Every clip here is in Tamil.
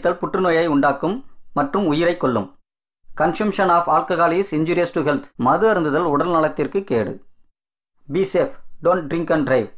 புகைப்பிடித்தல் புற்றுநோயை உண்டாக்கும் மற்றும் உயிரை கொல்லும். Consumption of alcohol is injurious to health. மது அருந்துதல் உடல் நலத்திற்கு கேடு. Be safe, don't drink and drive.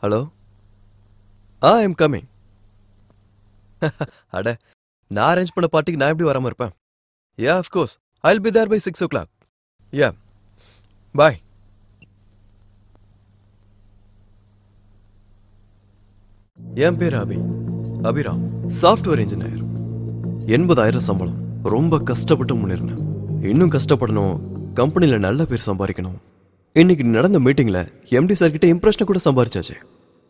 Hello, I am coming. அட, நான் அரேஞ்ச் பண்ண பார்ட்டிக்கு நான் எப்படி வராமல் இருப்பேன்? Yeah, of course, I will be there by 6 o'clock. Yeah, bye. என் பேர் அபிராம், சாஃப்ட்வேர் இன்ஜினியர். 80,000 சம்பளம். ரொம்ப கஷ்டப்பட்டு முன்னேறினேன். இன்னும் கஷ்டப்படணும், கம்பெனியில் நல்ல பேர் சம்பாதிக்கணும். இன்னைக்கு நடந்த மீட்டிங்ல எம்டி சார் கிட்ட இம்ப்ரெஷனை கூட சம்பாதிச்சாச்சு.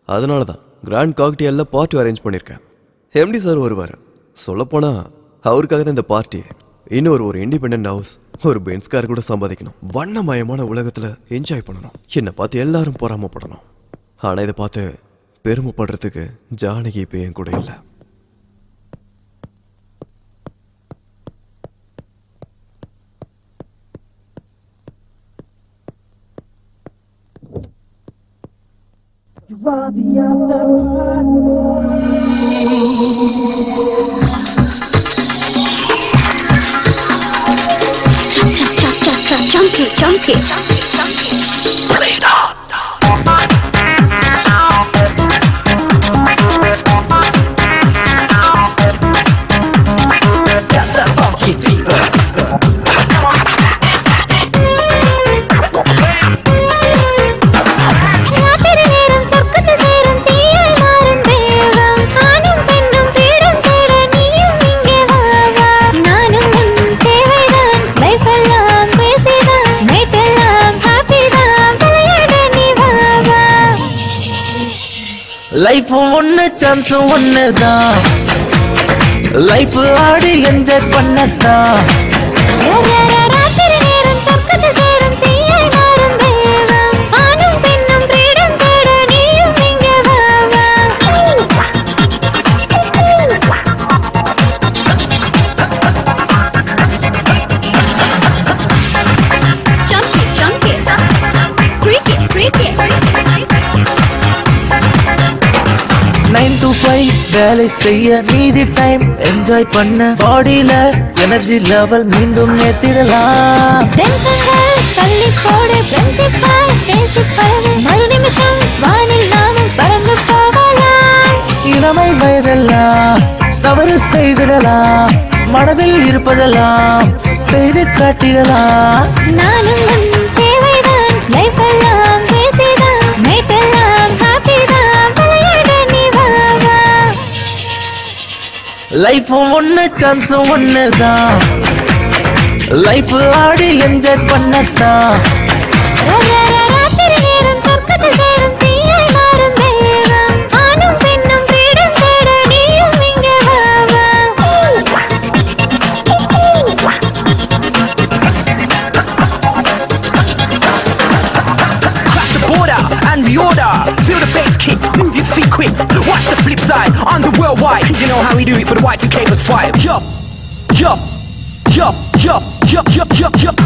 அதனால தான் கிராண்ட் காக்டெயில்ல பார்ட்டி அரேஞ்ச் பண்ணியிருக்கேன். எம்டி சார் வருவார். சொல்லப்போனா அவருக்காக தான் இந்த பார்ட்டி. இன்னொரு இண்டிபெண்டன்ட் ஹவுஸ், ஒரு பென்ஸ் கார் கூட சம்பாதிக்கணும். வண்ணமயமான உலகத்துல என்ஜாய் பண்ணணும். என்னை பார்த்து எல்லாரும் பொறாமப்படணும். ஆனா இதை பார்த்து பெருமைப்படுறதுக்கு ஜானகி இப்போ என் கூட இல்லை. Chunky. Play it out. Got that funky fever. Life ஒன்னு சான்ஸ் ஒன்னுதான். லைஃப் ஆடி என்ஜாய் பண்ணத்தான். வேலை செய்ய மீதி டைம் என்ஜாய் பண்ண பாடியில எனர்ஜி லெவல் மீண்டும் ஏத்திடலாம். தள்ளி போடு பிரின்சிபல் பேசி பழகு மறு நிமிஷம் வானில் நாமும் பறந்து போகலாம். இளமை வயதெல்லாம் தவறு செய்திடலாம். மனதில் இருப்பதெல்லாம் செய்து காட்டிடலாம். நானும் தேவைதான். லைஃப் எல்லாம் பேசிதான். நைட் எல்லாம் ஹாப்பி தான். லைஃப் ஒன்னு சான்ஸ் ஒன்னுதான். லைஃப் ஆடி enjoy பண்ணத்தான். Feel the bass kick, move your feet quick. Watch the flip side on the worldwide. You know how we do it for the Y2K plus 5. Jump, jump, jump, jump, jump, jump, jump, jump.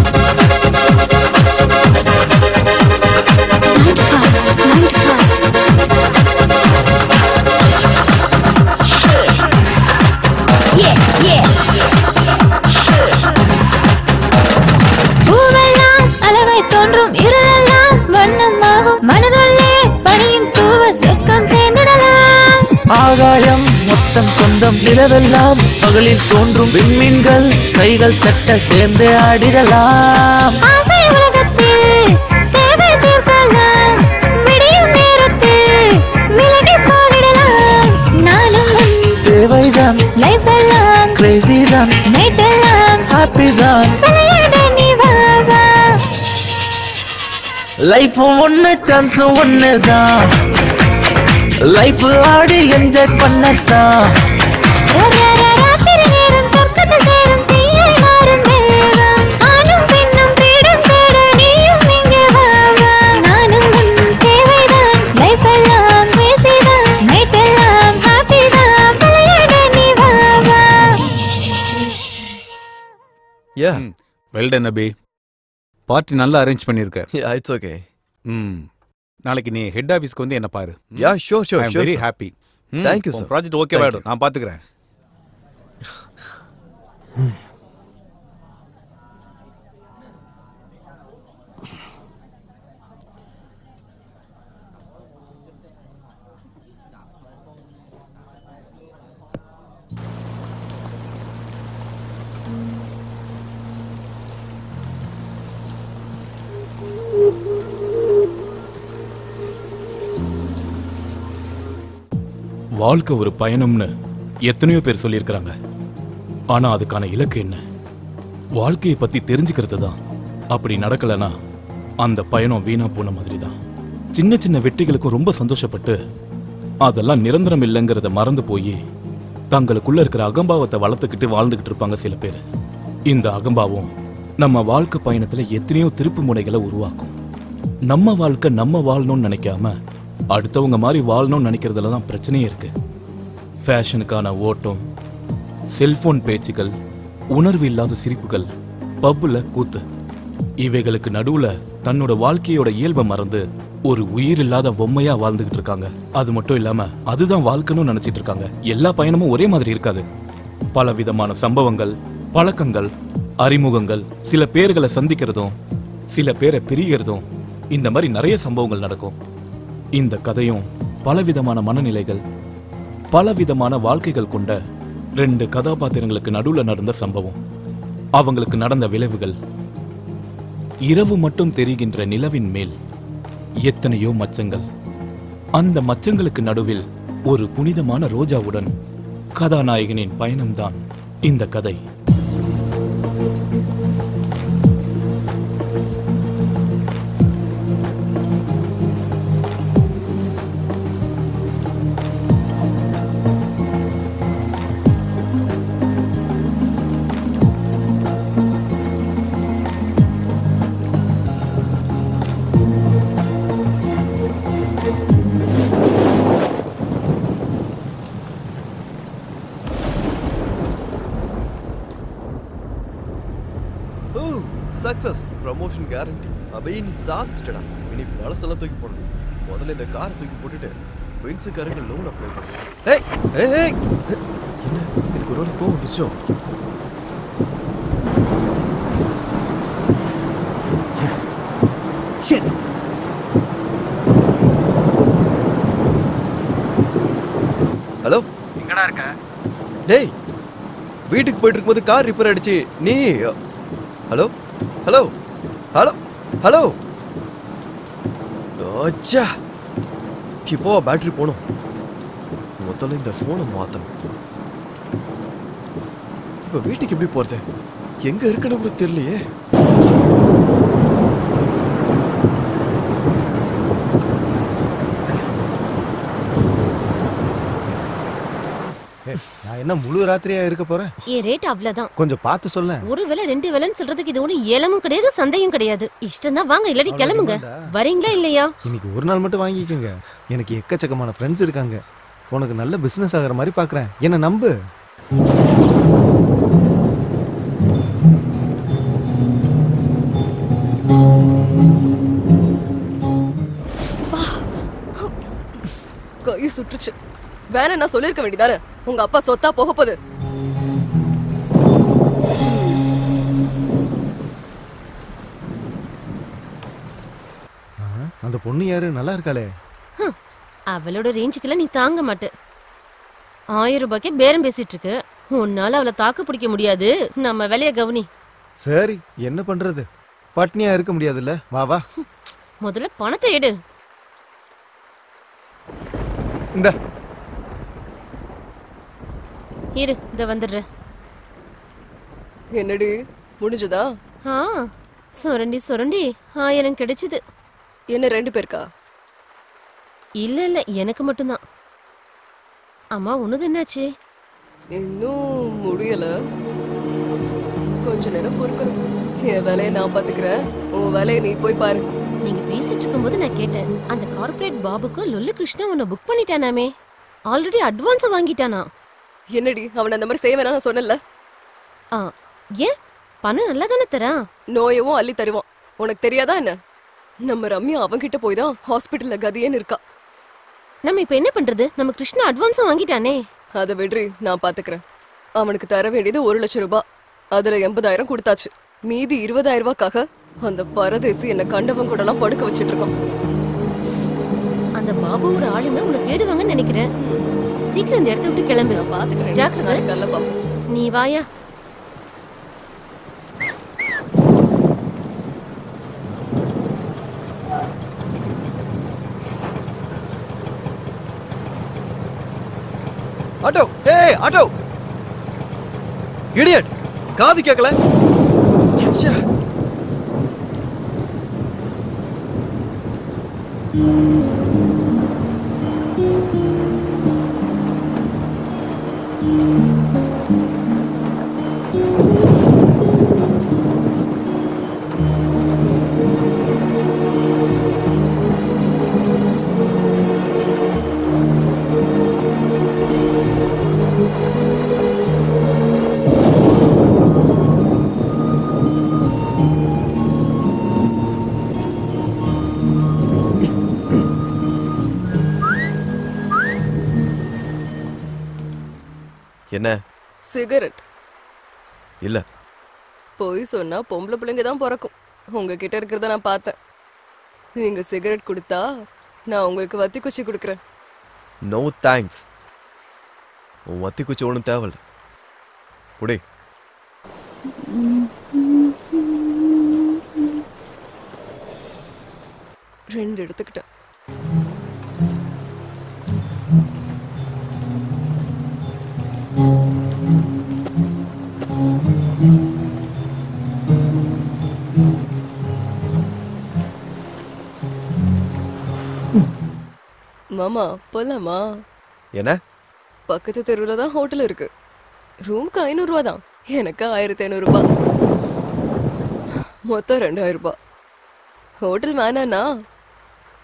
9 to 5. Shit. Yeah. Shit. பூவெல்லாம் அழகை தோன்றும், இருளெல்லாம் வண்ணமாகும். மனதுள்ளே பணியும் தூவ சொர்க்கம் சேர்ந்திடலாம். ஆகாயம் மொத்தம் சொந்தம். நிலவெல்லாம் பகலில் தோன்றும். விண்மீன்கள் கைகள் தட்ட சேர்ந்து ஆடிடலாம். ஆசை உலகத்தில் தேவை தீர்க்கலாம். விடியும் நேரத்தில் விலகி போகிடலாம். நானும் தேவைதான். லைஃப் எல்லாம் கிரேசி தான். நைட் எல்லாம் ஹாப்பி தான். விளையாட நீ வா. லைஃப் ஒன்னு சான்ஸ் ஒண்ணுதான், லைஃப் ஆடி என்ஜாய் பண்ணத்தான். Well done Abhi. பார்ட்டி நல்லா அரேஞ்ச் பண்ணிருக்க. It's okay. நாளைக்கு நீ ஹெட் ஆபீஸ்க்கு வந்து என்ன பாரு. Yeah sure sure. I am very happy. Thank you sir. Project okay ஆயிடும், நான் பாத்துக்கிறேன். வாழ்க்கை ஒரு பயணம்னு எத்தனையோ பேர் சொல்லியிருக்கிறாங்க. ஆனா அதுக்கான இலக்கு என்ன? வாழ்க்கையை பத்தி தெரிஞ்சுக்கிறது தான். அப்படி நடக்கலனா அந்த பயணம் வீணா போன மாதிரி தான். சின்ன சின்ன வெற்றிகளுக்கும் ரொம்ப சந்தோஷப்பட்டு அதெல்லாம் நிரந்தரம் இல்லைங்கிறத மறந்து போய் தங்களுக்குள்ள இருக்கிற அகம்பாவத்தை வளர்த்துக்கிட்டு வாழ்ந்துகிட்டு இருப்பாங்க சில பேர். இந்த அகம்பாவம் நம்ம வாழ்க்கை பயணத்துல எத்தனையோ திருப்பு முனைகளை உருவாக்கும். நம்ம வாழ்க்கை நம்ம வாழணும்னு நினைக்காம அடுத்தவங்க மாதிரி வாழணும்னு நினைக்கிறதுல தான் பிரச்சனையே இருக்கு. ஃபேஷனுக்கான ஓட்டம், செல்போன் பேச்சுகள், உணர்வு இல்லாத சிரிப்புகள், பப்புல கூத்து, இவைகளுக்கு நடுவுல தன்னோட வாழ்க்கையோட இயல்பை மறந்து ஒரு உயிர் இல்லாத பொம்மையா வாழ்ந்துகிட்டு இருக்காங்க. அது மட்டும் இல்லாம அதுதான் வாழ்க்கைன்னு நினைச்சிட்டு இருக்காங்க. எல்லா பயணமும் ஒரே மாதிரி இருக்காது. பல விதமான சம்பவங்கள், பழக்கங்கள், அறிமுகங்கள், சில பேர்களை சந்திக்கிறதும் சில பேரை பிரிகிறதும், இந்த மாதிரி நிறைய சம்பவங்கள் நடக்கும். இந்த கதையும் பலவிதமான மனநிலைகள், பலவிதமான வாழ்க்கைகள் கொண்ட 2 கதாபாத்திரங்களுக்கு நடுவுல நடந்த சம்பவம். அவங்களுக்கு நடந்த விளைவுகள். இரவு மட்டும் தெரிகின்ற நிலவின் மேல் எத்தனையோ மச்சங்கள். அந்த மச்சங்களுக்கு நடுவில் ஒரு புனிதமான ரோஜாவுடன் கதாநாயகனின் பயணம்தான் இந்த கதை. Success, promotion guarantee. அப்படியே நீ சாப்பிட்டுடா. இனி பழசெல்லாம் தூக்கி போடணும். முதல்ல இந்த காரை தூக்கி போட்டுட்டு பென்ஸுக்காரங்க லோன் அப்ளை பண்ணுறேன். ஏய் ஏய் ஏய், என்ன இதுக்கு ஒரு நாள் போகும் விஷயம். ஹலோ, எங்கடா இருக்க? டேய், வீட்டுக்கு போயிட்டு இருக்கும்போது கார் ரிப்பேர் ஆயிடுச்சு. நீ ஹலோ ஹலோ ஹலோ ஹலோ. அச்சா, இப்போ பேட்டரி போகணும். முதல்ல இந்த போனை மாத்தணும். இப்ப வீட்டுக்கு எப்படி போறது? எங்க இருக்குன்னு கூட தெரியலையே. நான் என்ன முழு ராத்திரியா இருக்க போறேன்? ரேட் அவ்வளவுதான். கொஞ்சம் பார்த்து சொல்ல. ஒரு வேளை 2 வேளைன்னு சொல்றதுக்கு இது ஒண்ணு ஏலமும் கிடையாது, சந்தையும் கிடையாது. இஷ்டம் தான் வாங்க, இல்லாட்டி கிளம்புங்க. வரீங்களா இல்லையா? இன்னைக்கு ஒரு நாள் மட்டும் வாங்கிக்கோங்க. எனக்கு எக்கச்சக்கமான ஃப்ரெண்ட்ஸ் இருக்காங்க. உனக்கு நல்ல பிசினஸ் ஆகிற மாதிரி பாக்குறேன். என்ன நம்பு. கை சுற்றுச்சு. வேற நான் சொல்லிருக்க வேண்டியதானே? உங்க அப்பா சொத்தா போக போகுது. அந்த பொண்ணு யாரு? நல்லா இருக்காளே. அவளோட ரேஞ்சுக்குள்ள நீ தாங்க மாட்ட. 1000 ரூபாய்க்கு பேரம் பேசிட்டு இருக்கு. உன்னால அவளை தாக்கு பிடிக்க முடியாது. நம்ம வேலைய கவனி. சரி, என்ன பண்றது? பட்னியா இருக்க முடியாதுல்ல. வா வா. முதல்ல பணத்தை எடு. இந்த இரு, இத வந்துடுற. என்னடி முடிஞ்சதா? சுரண்டி சுரண்டி 1000 கிடைச்சது. என்ன 2 பேருக்கா? இல்ல இல்ல எனக்கு மட்டும்தான். அம்மா உனது என்னாச்சு? இன்னும் முடியல. கொஞ்ச நேரம் பொறுக்கணும். என் வேலையை நான் பாத்துக்கிறேன், உன் வேலையை நீ போய் பாரு. நீங்க பேசிட்டு இருக்கும்போது நான் கேட்டேன், அந்த கார்ப்பரேட் பாபுக்கு லொல்லு கிருஷ்ணா உன்னை புக் பண்ணிட்டானாமே, ஆல்ரெடி அட்வான்ஸ் வாங்கிட்டானா? என்னடி அவன் அந்த மாதிரி செய்ய வேணாம் நான் சொன்னல. ஏன் பணம் நல்லா தானே தரான்? நோயவும் அள்ளி தருவான். உனக்கு தெரியாதா என்ன? நம்ம ரம்யா அவன்கிட்ட போய் தான் ஹாஸ்பிட்டல்ல கதியேன்னு இருக்கா. நம்ம இப்ப என்ன பண்றது? நம்ம கிருஷ்ணா அட்வான்ஸும் வாங்கிட்டானே. அதை விடுறி, நான் பாத்துக்கிறேன். அவனுக்கு தர வேண்டியது 1 லட்சம் ரூபாய். அதுல 80,000 கொடுத்தாச்சு. மீதி 20,000 ரூபாய்க்காக அந்த பரதேசி என்ன கண்டவன் கூட எல்லாம் படுக்க வச்சிட்டு இருக்கான். அந்த பாபுவோட ஆளுங்க உன்னை தேடுவாங்கன்னு நினைக்கிறேன். சீக்கிரம் இந்த இடத்த விட்டு கிளம்பு. நான் பாத்துக்கிறேன். ஜாக்கிரதை. கல்ல பாப்போம். நீ வாயா. ஆட்டோ, ஏய் ஆட்டோ, இடியட், காது கேட்கல. ச்சே. என்ன? சிகரெட் இல்ல. போய் சொன்னா பொம்பளை பிள்ளைங்க தான் பிறக்கும். உங்ககிட்ட இருக்கிறத நான் பார்த்தேன். நீங்க சிகரெட் கொடுத்தா நான் உங்களுக்கு வத்தி குச்சி கொடுக்குறேன். No thanks. உன் வத்தி குச்சி ஒன்றும் தேவையில்ல. புடி. ரெண்டு எடுத்துக்கிட்டேன். மாமா போலாமா? என்ன? பக்கத்து தெருவில் தான் ஹோட்டல் இருக்கு. ரூம்க்கு 500 ரூபா தான். எனக்கு 1500 ரூபாய். மொத்தம் 2000 ரூபாய். ஹோட்டல் வேணாண்ணா,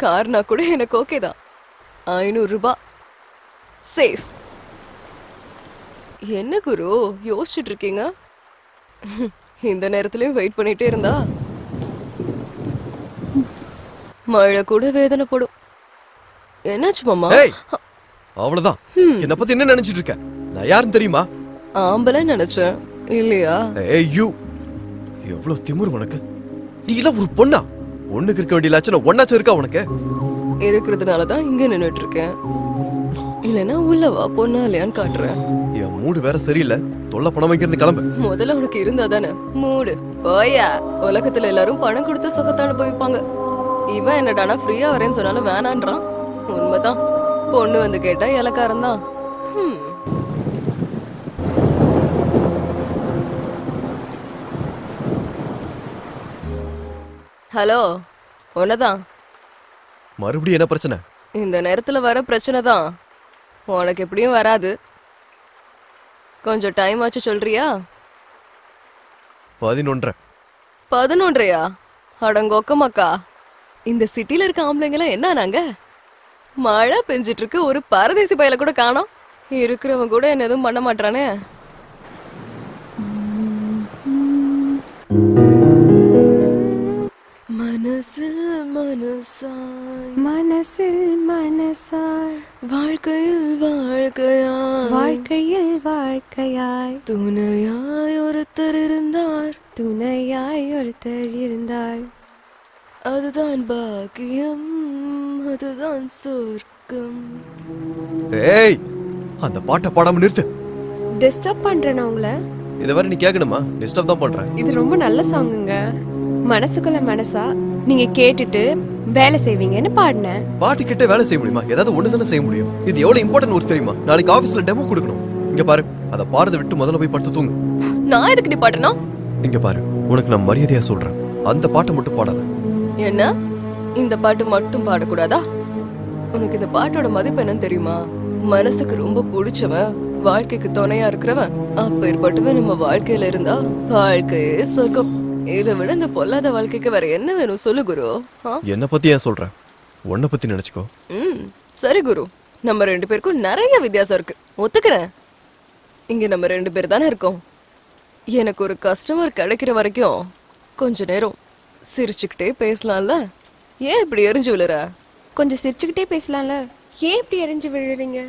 கார்னா கூட எனக்கு ஓகே தான். 500 ரூபாய் சேஃப். என்ன குரு யோசிச்சுட்டு இருக்கீங்க? இந்த நேரத்துலயும் வெயிட் பண்ணிட்டே இருந்தா மழை கூட வேதனைப்படும். என்னாச்சு மாமா? அவ்வளவுதான். என்ன பத்தி என்ன நினைச்சிட்டு இருக்க? நான் யாருன்னு தெரியுமா? ஆம்பளை நினைச்சேன். இல்லையா? ஏய்யூ, எவ்வளவு திமிரு உனக்கு! நீ எல்லாம் ஒரு பொண்ணா? ஒண்ணுக்கு இருக்க வேண்டிய லட்சணம் ஒன்னாச்சும் இருக்கா உனக்கு? இருக்கிறதுனாலதான் இங்க நின்னுட்டு இருக்கேன். இல்லனா உள்ளவா பொண்ணா இல்லையான்னு காட்டுறேன். என் மூடு வேற சரியில்லை. தொல்லை பணம் வைக்கிறது கிளம்பு. முதல்ல உனக்கு இருந்தா தானே மூடு. போயா. உலகத்துல எல்லாரும் பணம் கொடுத்து சுகத்தை அனுபவிப்பாங்க. இவன் என்னடானா ஃப்ரீயா வரேன்னு சொன்னாலும் வேணான்றான். உண்மைதான். பொண்ணு வந்து கேட்டா இலக்காரன் தான். ஹலோ, உன்னதான். மறுபடியும் என்ன பிரச்சனை? இந்த நேரத்துல வர பிரச்சனை தான். உனக்கு எப்படியும் வராது. கொஞ்சம் டைம் ஆச்சு சொல்றியா? 11:30. 11:30யா? அடங்கொக்கமாக்கா. இந்த சிட்டில இருக்க ஆம்பளைங்கள என்ன நாங்க? மழை பெஞ்சிட்டு இருக்கு, ஒரு பரதேசி பையில கூட காணோம். இருக்கிறவன் கூட என்ன எதுவும் பண்ண மாட்டானே. மனசில் மனசாய், மனசில் மனசாய், வாழ்க்கையில் வாழ்க்கையாய், வாழ்க்கையில் வாழ்க்கையாய், துணையாய் ஒருத்தர் இருந்தார், துணையாய் ஒருத்தர் இருந்தார். அதுதான் பாக்கியம், அதுதான் சொர்க்கம். ஏய், அந்த பாட்டை பாடாம நிறுத்து. டிஸ்டர்ப் பண்றேனா உங்களை? இதை வரை நீ கேட்கணுமா? டிஸ்டர்ப் தான் பண்றேன். இது ரொம்ப நல்ல சாங்குங்க. மனசுக்குள்ள மனசா நீங்க கேட்டுட்டு வேலை செய்வீங்கன்னு பாடினேன். பாட்டு கிட்ட வேலை செய்ய முடியுமா? ஏதாவது ஒண்ணு தானே செய்ய முடியும். இது எவ்வளவு இம்பார்ட்டன்ட் ஒரு தெரியுமா? நாளைக்கு ஆபீஸ்ல டெமோ கொடுக்கணும். இங்க பாரு, அத பாடுறத விட்டு முதல்ல போய் படுத்து தூங்கு. நான் எதுக்கு நீ பாடணும்? இங்க பாரு, உனக்கு நான் மரியாதையா சொல்றேன், அந்த பாட்டை மட்டும் பாடாத. என்ன இந்த பாட்டு மட்டும் பாடக்கூடாதா? உனக்கு இந்த பாட்டோட மதிப்பு என்னன்னு தெரியுமா? மனசுக்கு ரொம்ப பிடிச்சவன், வாழ்க்கைக்கு துணையா இருக்கிறவன், அப்பேற்பட்டவன் நம்ம வாழ்க்கையில இருந்தா வாழ்க்கையே சொர்க்கம். இதை விட இந்த பொல்லாத வாழ்க்கைக்கு வேற என்ன வேணும் சொல்லு குரு. என்ன பத்தி ஏன் சொல்ற? உன்னை பத்தி நினைச்சுக்கோ. சரி குரு, நம்ம 2 பேருக்கும் நிறைய வித்தியாசம் இருக்கு, ஒத்துக்கிறேன். இங்க நம்ம 2 பேர் தானே இருக்கோம். எனக்கு ஒரு கஸ்டமர் கிடைக்கிற வரைக்கும் கொஞ்ச நேரம் சிரிச்சுக்கிட்டே பேசலாம்ல. ஏன் இப்படி எரிஞ்சு விழுற? கொஞ்சம் சிரிச்சுக்கிட்டே பேசலாம்ல. ஏன் இப்படி எரிஞ்சு விழுறீங்க?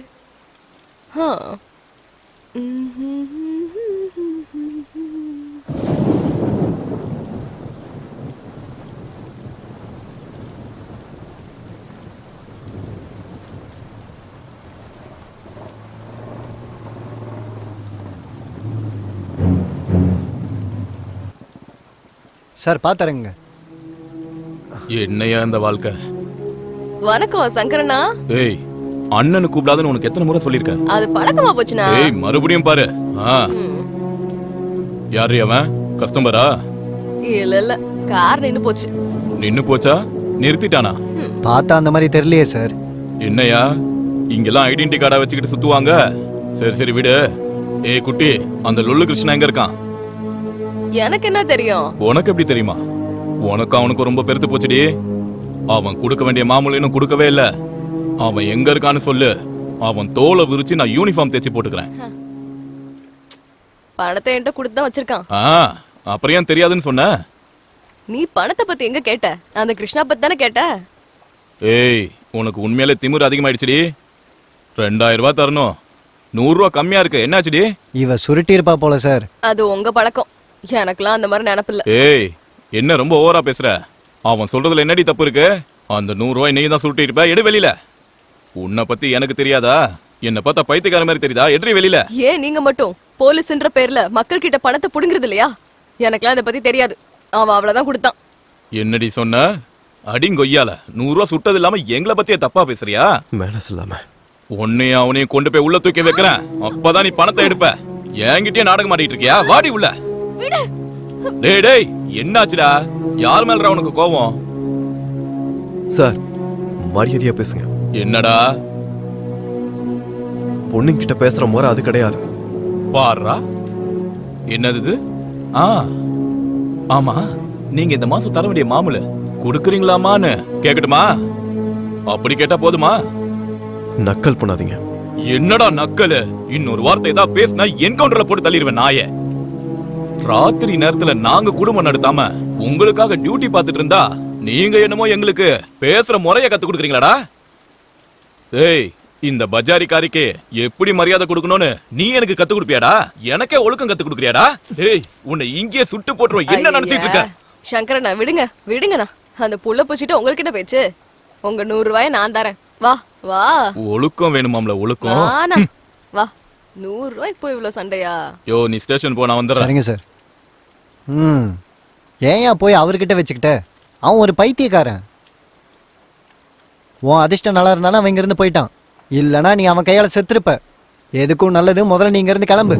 சார் பாத்துறேங்க. என்னையா இந்த வாழ்க்கை? வணக்கம் சங்கரனா. ஏய், அண்ணனு கூப்பிடாதுன்னு உனக்கு எத்தனை முறை சொல்லிருக்கேன்? அது பழக்கமா போச்சுனா? ஏய், மறுபடியும் பாரு. யாரு அவன்? கஸ்டமரா? இல்ல இல்ல, கார் நின்னு போச்சு. நின்னு போச்சா? நிறுத்திட்டானா? பார்த்தா அந்த மாதிரி தெரியலையே சார். என்னையா இங்கெல்லாம் ஐடென்டி கார்டா வச்சுக்கிட்டு சுத்துவாங்க? சரி சரி விடு. ஏய் குட்டி, அந்த லொல்லு கிருஷ்ணா எங்க இருக்கான்? எனக்கு என்ன தெரியும்? உனக்கு எப்படி தெரியுமா? உனக்கு அவனுக்கு ரொம்ப பெருத்து போச்சுடி. அவன் கொடுக்க வேண்டிய மாமூல் இன்னும் கொடுக்கவே இல்ல. அவன் எங்க இருக்கான்னு சொல்லு. அவன் தோலை விரிச்சு நான் யூனிஃபார்ம் தேச்சு போட்டுக்கிறேன். பணத்தை என்கிட்ட கொடுத்து தான் வச்சிருக்கான். அப்புறம் ஏன் தெரியாதுன்னு சொன்ன? நீ பணத்தை பத்தி எங்க கேட்ட? அந்த கிருஷ்ணா பத்தி தானே கேட்ட. ஏய், உனக்கு உண்மையிலே திமிரு அதிகமாயிடுச்சுடி. 2000 ரூபாய் தரணும். 100 ரூபாய் கம்மியா இருக்கு. என்னாச்சுடி? இவ சுருட்டி இருப்பா போல சார். அது உங்க பழக்கம், எனக்குலாம் அந்த மாதிரி நினைப்பில்ல. ஏய், என்ன ரொம்ப ஓவரா பேசுற? அவன் சொல்றதுல என்னடி தப்பு இருக்கு? அந்த 100 ரூபாய் நீ தான் சுருட்டி இருப்ப. எடு வெளியில. உன்னை பத்தி எனக்கு தெரியாதா? என்ன பார்த்தா பைத்தியக்கார மாதிரி தெரியுதா? எட்ரி வெளியில. ஏன் நீங்க மட்டும் போலீஸ்ன்ற பேர்ல மக்கள் கிட்ட பணத்தை புடுங்கிறது இல்லையா? எனக்குலாம் இதை பத்தி தெரியாது. அவன் அவ்வளவுதான் கொடுத்தான். என்னடி சொன்ன? அடிங்கொய்யால 100 ரூபாய் சுட்டது இல்லாம எங்களை பத்தியே தப்பா பேசுறியா? மேனஸ் இல்லாம உன்னையும் அவனையும் கொண்டு போய் உள்ள தூக்கி வைக்கிறேன். அப்பதான் நீ பணத்தை எடுப்ப. என்கிட்டயே நாடகம் ஆடிட்டு இருக்கியா? வாடி உள்ள. டேய் டேய், என்னாச்சுடா? யார் மேலடா உனக்கு கோவம்? சார், மரியாதையா பேசுங்க. என்னடா? பொண்ணுங்கிட்ட பேசுற முறை அது கிடையாது. பாருடா, என்னது? ஆமா, நீங்க இந்த மாசம் தர வேண்டிய மாமூல குடுக்குறீங்களாமான்னு கேக்கட்டுமா? அப்படி கேட்டா போதுமா? நக்கல் பண்ணாதீங்க. என்னடா நக்கல்? இன்னொரு வார்த்தை ஏதாவது பேசினா என்கவுண்டர்ல போட்டு தள்ளிடுவேன் நாயே. ராத்திரி நேரத்துல நாங்க குடும்பம் நடத்தாம உங்களுக்காக டியூட்டி பார்த்துட்டு இருந்தா நீங்க என்னமோ எங்களுக்கு பேசுற முறைய கத்து கொடுக்குறீங்களாடா? ஏய், இந்த பஜாரிக்காரிக்கு எப்படி மரியாதை கொடுக்கணும்னு நீ எனக்கு கத்து கொடுப்பியாடா? எனக்கே ஒழுக்கம் கத்து கொடுக்குறியாடா? ஏய், உன்னை இங்கே சுட்டு போட்டுருவோம். என்ன நினைச்சிட்டு இருக்க? சங்கரண்ணா விடுங்க விடுங்கண்ணா. அந்த புள்ள பூச்சிட்டு உங்களுக்கு என்ன பேச்சு? உங்க 100 ரூபாய நான் தரேன். வா வா. ஒழுக்கம் வேணுமாம்ல? ஒழுக்கம் வா. 100 ரூபாய்க்கு போய் இவ்வளவு சண்டையா? யோ, நீ ஸ்டேஷன் போ, நான் வந்துடுறேன். சரிங்க சார். ஏன் போய் அவர்கிட்ட வச்சுக்கிட்ட? அவன் ஒரு பைத்தியக்காரன். உன் அதிர்ஷ்டம் நல்லா இருந்தாலும் அவன் இங்கிருந்து போயிட்டான். இல்லனா நீ அவன் கையால செத்துருப்ப. எதுக்கும் நல்லது, முதல்ல நீ இங்க இருந்து கிளம்பு.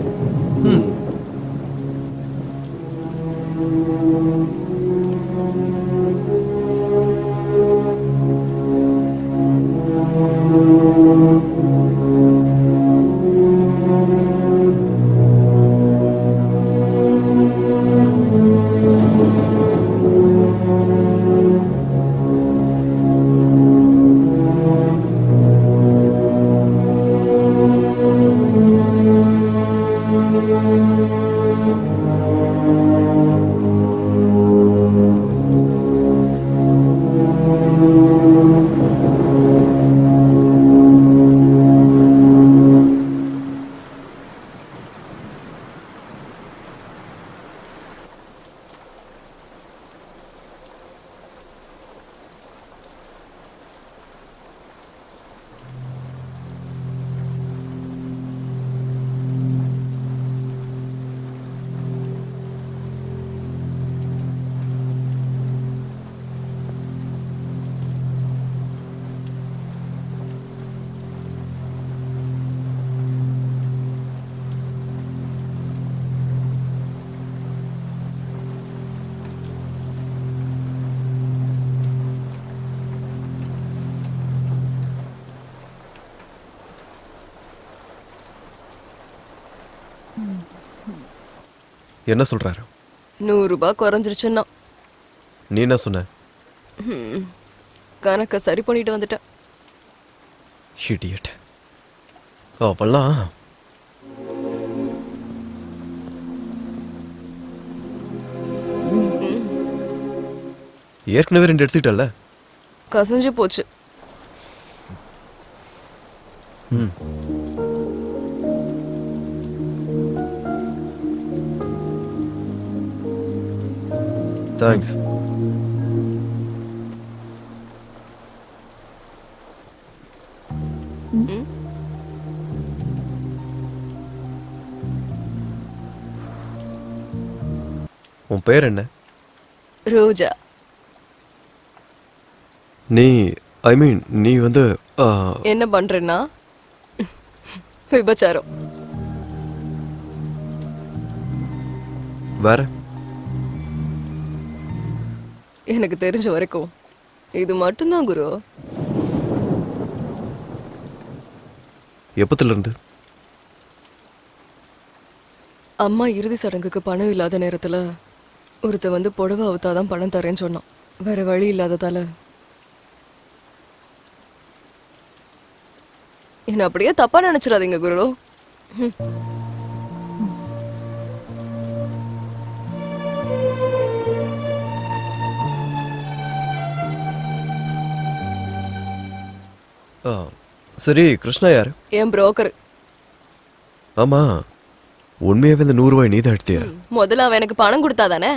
என்ன சொல்றாரு? 100 ரூபாய் குறைஞ்சிருச்சுன்னா. நீ என்ன சொன்ன? கணக்க சரி பண்ணிட்டு வந்துட்டேன். இடியட். அவெல்லாம் ஏற்கனவே 2 எடுத்துக்கிட்டல. கசஞ்சு போச்சு. தேங்க்ஸ். உன் பேர் என்ன? ரோஜா. நீ நீ வந்து என்ன பண்றேன்னா விபச்சாரம். வேற? எனக்கு தெரிஞ்ச வரைக்கும் இது மட்டும்தான் குரு. எப்பத்துல இருந்து? அம்மா இறுதி சடங்குக்கு பணம் இல்லாத நேரத்துல ஒருத்த வந்து புடவை அவுத்தாதான் பணம் தரேன்னு சொன்னான். வேற வழி இல்லாததால என்ன அப்படியே தப்பா நினைச்சிடாதீங்க குரு. சரி, கிருஷ்ணா யாரு? என் புரோக்கர். ஆமா, உண்மையாவே இந்த 100 ரூபாய் நீ தான் எடுத்தியா? முதல்ல அவன் எனக்கு பணம் கொடுத்தாதானே.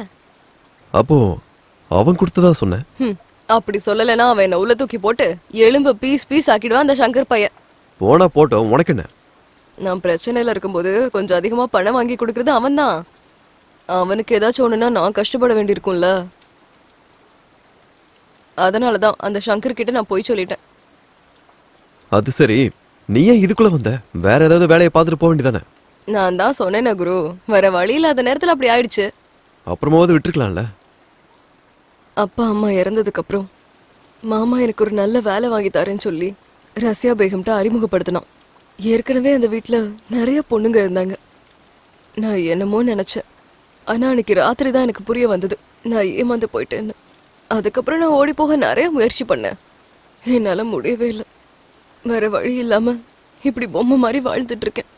அப்போ அவன் கொடுத்ததா சொன்ன? அப்படி சொல்லலைன்னா அவன் என்ன உள்ள தூக்கி போட்டு எலும்பு பீஸ் பீஸ் ஆக்கிடுவான் அந்த சங்கர் பையன். போனா போட்டோம், உனக்கு என்ன? நான் பிரச்சனையில இருக்கும்போது கொஞ்சம் அதிகமா பணம் வாங்கி கொடுக்கறது அவன் தான். அவனுக்கு ஏதாச்சும் ஒண்ணுன்னா நான் கஷ்டப்பட வேண்டியிருக்கும்ல. அதனாலதான் அந்த சங்கர் கிட்ட நான் போய் சொல்லிட்டேன். அது சரி, நீ ஏன் இதுக்குள்ள வந்த? வேற ஏதாவது வேலையை பார்த்துட்டு போக வேண்டியதானே? நான் தான் சொன்னேனே குரு, வேற வழி இல்லாத நேரத்துல அப்படி ஆயிடுச்சு. அப்புறமாவது விட்டுருக்கலாம்ல. அப்பா அம்மா இறந்ததுக்கு அப்புறம் மாமா எனக்கு ஒரு நல்ல வேலை வாங்கி தரேன்னு சொல்லி ரஷ்யா பேகம்ட்ட அறிமுகப்படுத்தினான். ஏற்கனவே அந்த வீட்டுல நிறைய பொண்ணுங்க இருந்தாங்க. நான் என்னமோ நினைச்சேன். ஆனா அன்னைக்கு ராத்திரி தான் எனக்கு புரிய வந்தது நான் ஏமாந்து போயிட்டேன்னு. அதுக்கப்புறம் நான் ஓடி போக நிறைய முயற்சி பண்ணேன். என்னால முடியவே இல்லை. வேற வழி இல்லாம இப்படி பொம்மை மாதிரி வாழ்ந்துட்டு இருக்கேன்.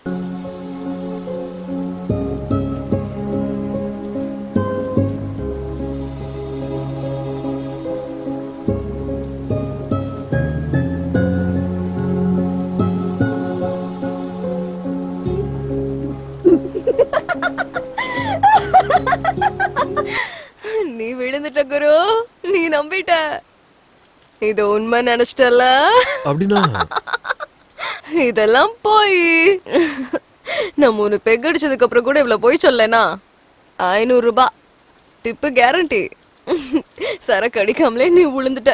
நீ விழுந்துட்ட குரு, நீ நம்பிட்ட. இது உண்மை நினைச்சிட்டல. அப்படின்னா இதெல்லாம் போய் நான் 3 பெக் அடிச்சதுக்கு அப்புறம் கூட இவ்வளவு போய் சொல்லனா 500 ரூபாய் டிப்பு கேரண்டி. சரக்கு அடிக்காமலே நீ விழுந்துட்ட.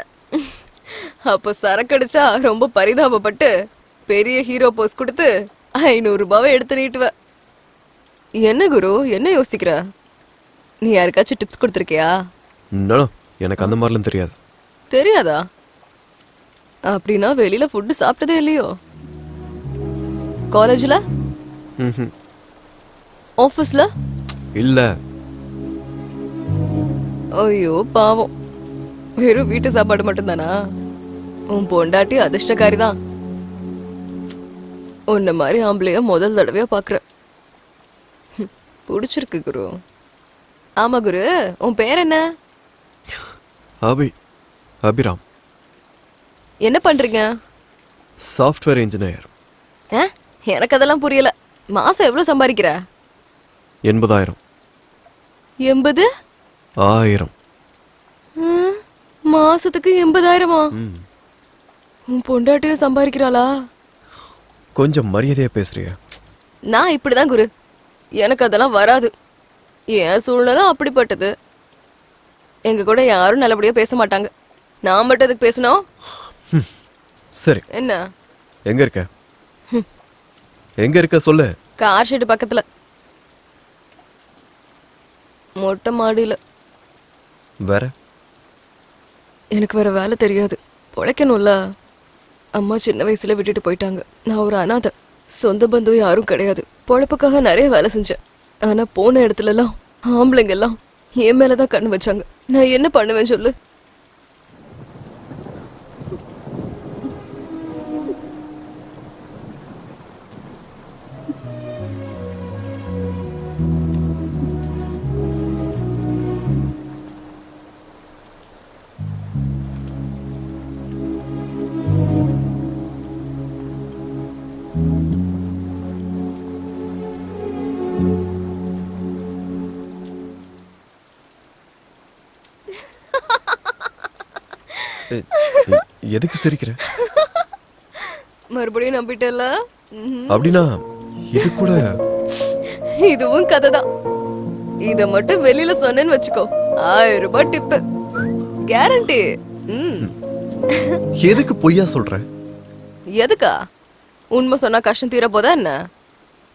அப்போ சரக்கு அடிச்சா ரொம்ப பரிதாபப்பட்டு பெரிய ஹீரோ போஸ் கொடுத்து 500 ரூபாவை எடுத்து நீட்டுவ. என்ன குரு, என்ன யோசிக்கிற? நீ யாருக்காச்சும் டிப்ஸ் கொடுத்துருக்கியா? எனக்கு அந்த மாதிரிலாம் தெரியாது. தெரியாதா? அப்படின்னா வெளியில ஃபுட்டு சாப்பிட்டதே இல்லையோ? காலேஜ்ல? ஆபீஸ்ல? இல்ல. ஐயோ பாவம், வெறும் வீட்டு சாப்பாடு மட்டும்தானா? உன் பொண்டாட்டி அதிர்ஷ்டக்காரி தான். உன்ன மாதிரி ஆம்பளைய முதல் தடவையா பாக்குற. பிடிச்சிருக்கு குரு. ஆமா குரு, உன் பேர் என்ன? அபிராம். என்ன பண்றீங்க? Software engineer. எனக்கு அதெல்லாம் புரியல. மாசம் எவ்வளவு சம்பாதிக்கிற? 80,000. 80,000? மாசத்துக்கு 80,000? உன் பொண்டாட்டியும் சம்பாதிக்கிறாளா? கொஞ்சம் மரியாதையா பேசுறிய? நான் இப்படிதான் குரு, எனக்கு அதெல்லாம் வராது. என் சூழ்நிலை அப்படிப்பட்டது. எங்க கூட யாரும் நல்லபடியா பேச மாட்டாங்க. நான் மட்டும் அதுக்கு பேசணும். சரி, என்ன? எங்க இருக்க? எங்க இருக்க சொல்லு. கார் ஷெட் பக்கத்துல, மொட்டை மாடியில. வேற? எனக்கு வேற வேலை தெரியாது, பொழைக்கணும்ல. அம்மா சின்ன வயசுல விட்டுட்டு போயிட்டாங்க. நான் ஒரு அனாதை. சொந்த பந்தம் யாரும் கிடையாது. பொழப்புக்காக நிறைய வேலை செஞ்சேன். ஆனா போன இடத்துல எல்லாம் ஆம்பளைங்க எல்லாம் என் மேலதான் கண்ணு வச்சாங்க. நான் என்ன பண்ணுவேன் சொல்லு? எதுக்கு சிரிக்கிற? மறுபடியும் நம்பிட்டல? அப்படின்னா இது கூட இதுவும் கதைதான். இத மட்டும் வெளியில சொன்னேன்னு வச்சுக்கோ, 1000 ரூபாய் டிப்பு கேரண்டி. எதுக்கு பொய்யா சொல்ற? எதுக்கா? உண்மை சொன்னா கஷ்டம் தீர போதா என்ன?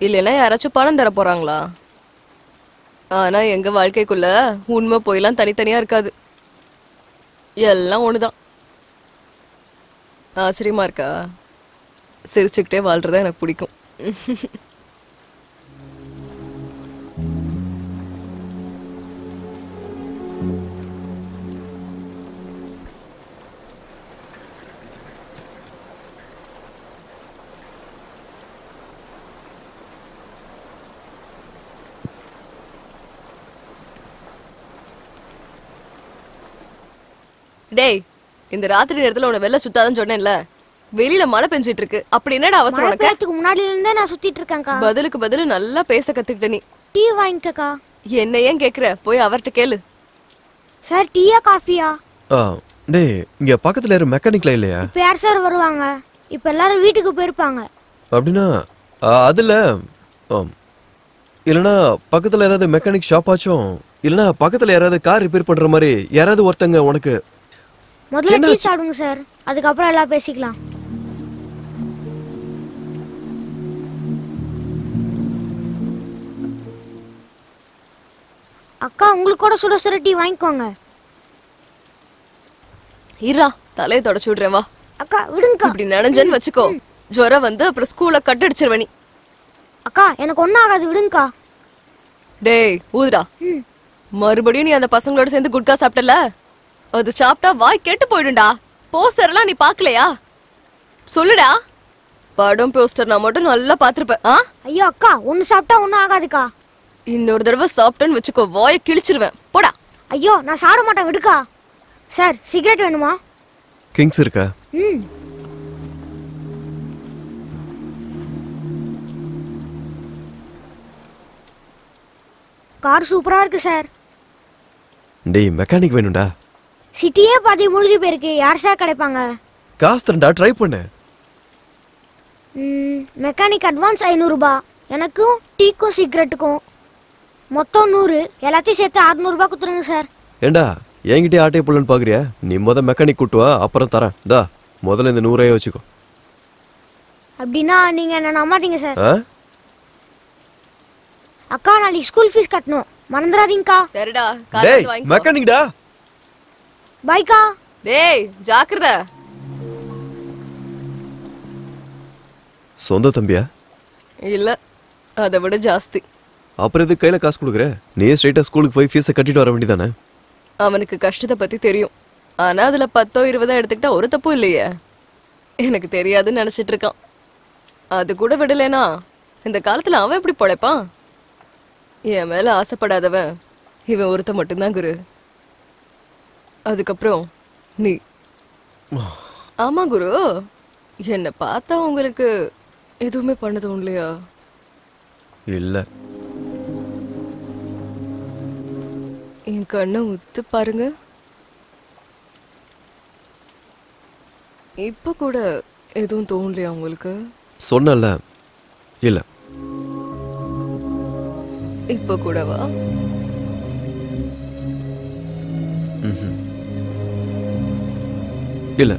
இல்லைன்னா யாராச்சும் பணம் தர போறாங்களா? ஆனா எங்க வாழ்க்கைக்குள்ள உண்மை பொய்லாம் தனித்தனியா இருக்காது, எல்லாம் ஒண்ணுதான். ஆச்சரியமா இருக்கா? சிரிச்சுக்கிட்டே வாழ்றதா எனக்கு பிடிக்கும். டேய், இந்த ராத்திரி நேரத்துல உன வெளில சுத்தாதன்னு சொன்னேன்ல, வெளியில மழை பெஞ்சிட்டு இருக்கு. அப்படி என்னடா அவசரம் உனக்கு? முன்னாடில இருந்தே நான் சுத்திட்டு இருக்கேன்க்கா. பதிலுக்கு பதில் நல்லா பேச கத்துக்கிட்ட நீ. டீ வாங்கிக்கக்கா. என்ன ஏன் கேக்குற? போய் அவர்கிட்ட கேளு. சார் டீயா காஃபியா? டேய், இங்க பக்கத்துல யாரும் மெக்கானிக்ல இல்லையா? இப்ப யார் சார் வருவாங்க? இப்ப எல்லாரும் வீட்டுக்கு போயிருப்பாங்க. அப்படின்னா அதுல இல்லனா பக்கத்துல ஏதாவது மெக்கானிக் ஷாப் ஆச்சும், இல்லனா பக்கத்துல யாராவது கார் ரிப்பேர் பண்ற மாதிரி யாராவது ஒருத்தங்க உனக்கு. முதல்ல டீ சாப்பிடுங்க சார், அதுக்கப்புறம் எல்லாம் பேசிக்கலாம். அக்கா, உங்களுக்கு கூட சுட சுட டீ வாங்கிக்கோங்க. இரா, தலையை தொடச்சு விடுறேன் வா. அக்கா விடுங்கக்கா. இப்படி நனைஞ்சேன்னு வச்சுக்கோ, ஜுரம் வந்து அப்புறம் ஸ்கூல்ல கட் அடிச்சிருவ நீ. அக்கா எனக்கு ஒன்னும் ஆகாது, விடுங்கக்கா. டேய் ஊதுடா. மறுபடியும் நீ அந்த பசங்களோட சேர்ந்து குட்கா சாப்பிட்டல, அது சாப்பிட்டா வாய் கெட்டு போயிடும்டா. போஸ்டர் எல்லாம் நீ பாக்கலையா? சொல்லுடா. படம் போஸ்டர் நான் மட்டும் நல்லா பாத்துருப்பேன். ஐயோ அக்கா, ஒன்னு சாப்பிட்டா ஒன்னும் ஆகாதுக்கா. இன்னொரு தடவை சாப்பிட்டேன்னு வச்சுக்கோ, வாயை கிழிச்சிருவேன். போடா. ஐயோ நான் சாப்பிட மாட்டேன், விடுக்கா. சார் சிகரெட் வேணுமா? கிங்ஸ் இருக்கா? கார் சூப்பரா இருக்கு சார். டேய், மெக்கானிக் வேணும்டா. சிட்டியே பாதி மூழ்கி போயிருக்கு, யார் சார் கிடைப்பாங்க? காசு தரேன்டா, ட்ரை பண்ணு. மெக்கானிக் அட்வான்ஸ் 500 ரூபாய், எனக்கும் டீக்கும் சிகரெட்டுக்கும் மொத்தம் 100, எல்லாத்தையும் சேர்த்து 600 ரூபாய் கொடுத்துருங்க சார். ஏண்டா என்கிட்டே ஆட்டையை புள்ளன்னு பாக்குறியா? நீ மெக்கானிக் கூட்டு வா, அப்புறம் தரேன். தா முதல்ல இந்த 100 வச்சுக்கோ. அப்படின்னா நீங்க என்ன நம்பாதீங்க சார். அக்கா நாளைக்கு ஸ்கூல் ஃபீஸ் கட்டணும், மறந்துடாதீங்கக்கா. சரிடா, டேய் மெக்கானிக்டா. பைக்கா. டேய் ஜாக்கிரதை. சொந்த தம்பியா? இல்ல, அதை விட ஜாஸ்தி. அப்புறம் எதுக்கு கையில காசு கொடுக்குற? நீ ஸ்ட்ரைட்டா ஸ்கூலுக்கு போய் ஃபீஸை கட்டிட்டு வர வேண்டியதானே? அவனுக்கு கஷ்டத்தை பத்தி தெரியும், ஆனா அதுல 10 20 எடுத்துக்கிட்டா ஒரு தப்பும் இல்லையே. எனக்கு தெரியாதுன்னு நினைச்சிட்டு இருக்கான். அது கூட விடலேனா இந்த காலத்துல அவன் எப்படி பொழைப்பான்? என் மேல ஆசைப்படாதவன் இவன் ஒருத்த மட்டும்தான் குரு. அதுக்கப்புறம் நீ. ஆமா குரு, என்ன பார்த்தா உங்களுக்கு எதுவுமே பண்ணது இல்லையா? இல்ல. என் கண்ணை உத்து பாருங்க. இப்ப கூட எதுவும் தோணலையா உங்களுக்கு? சொன்னல இல்ல. இப்ப கூடவா? இல்ல.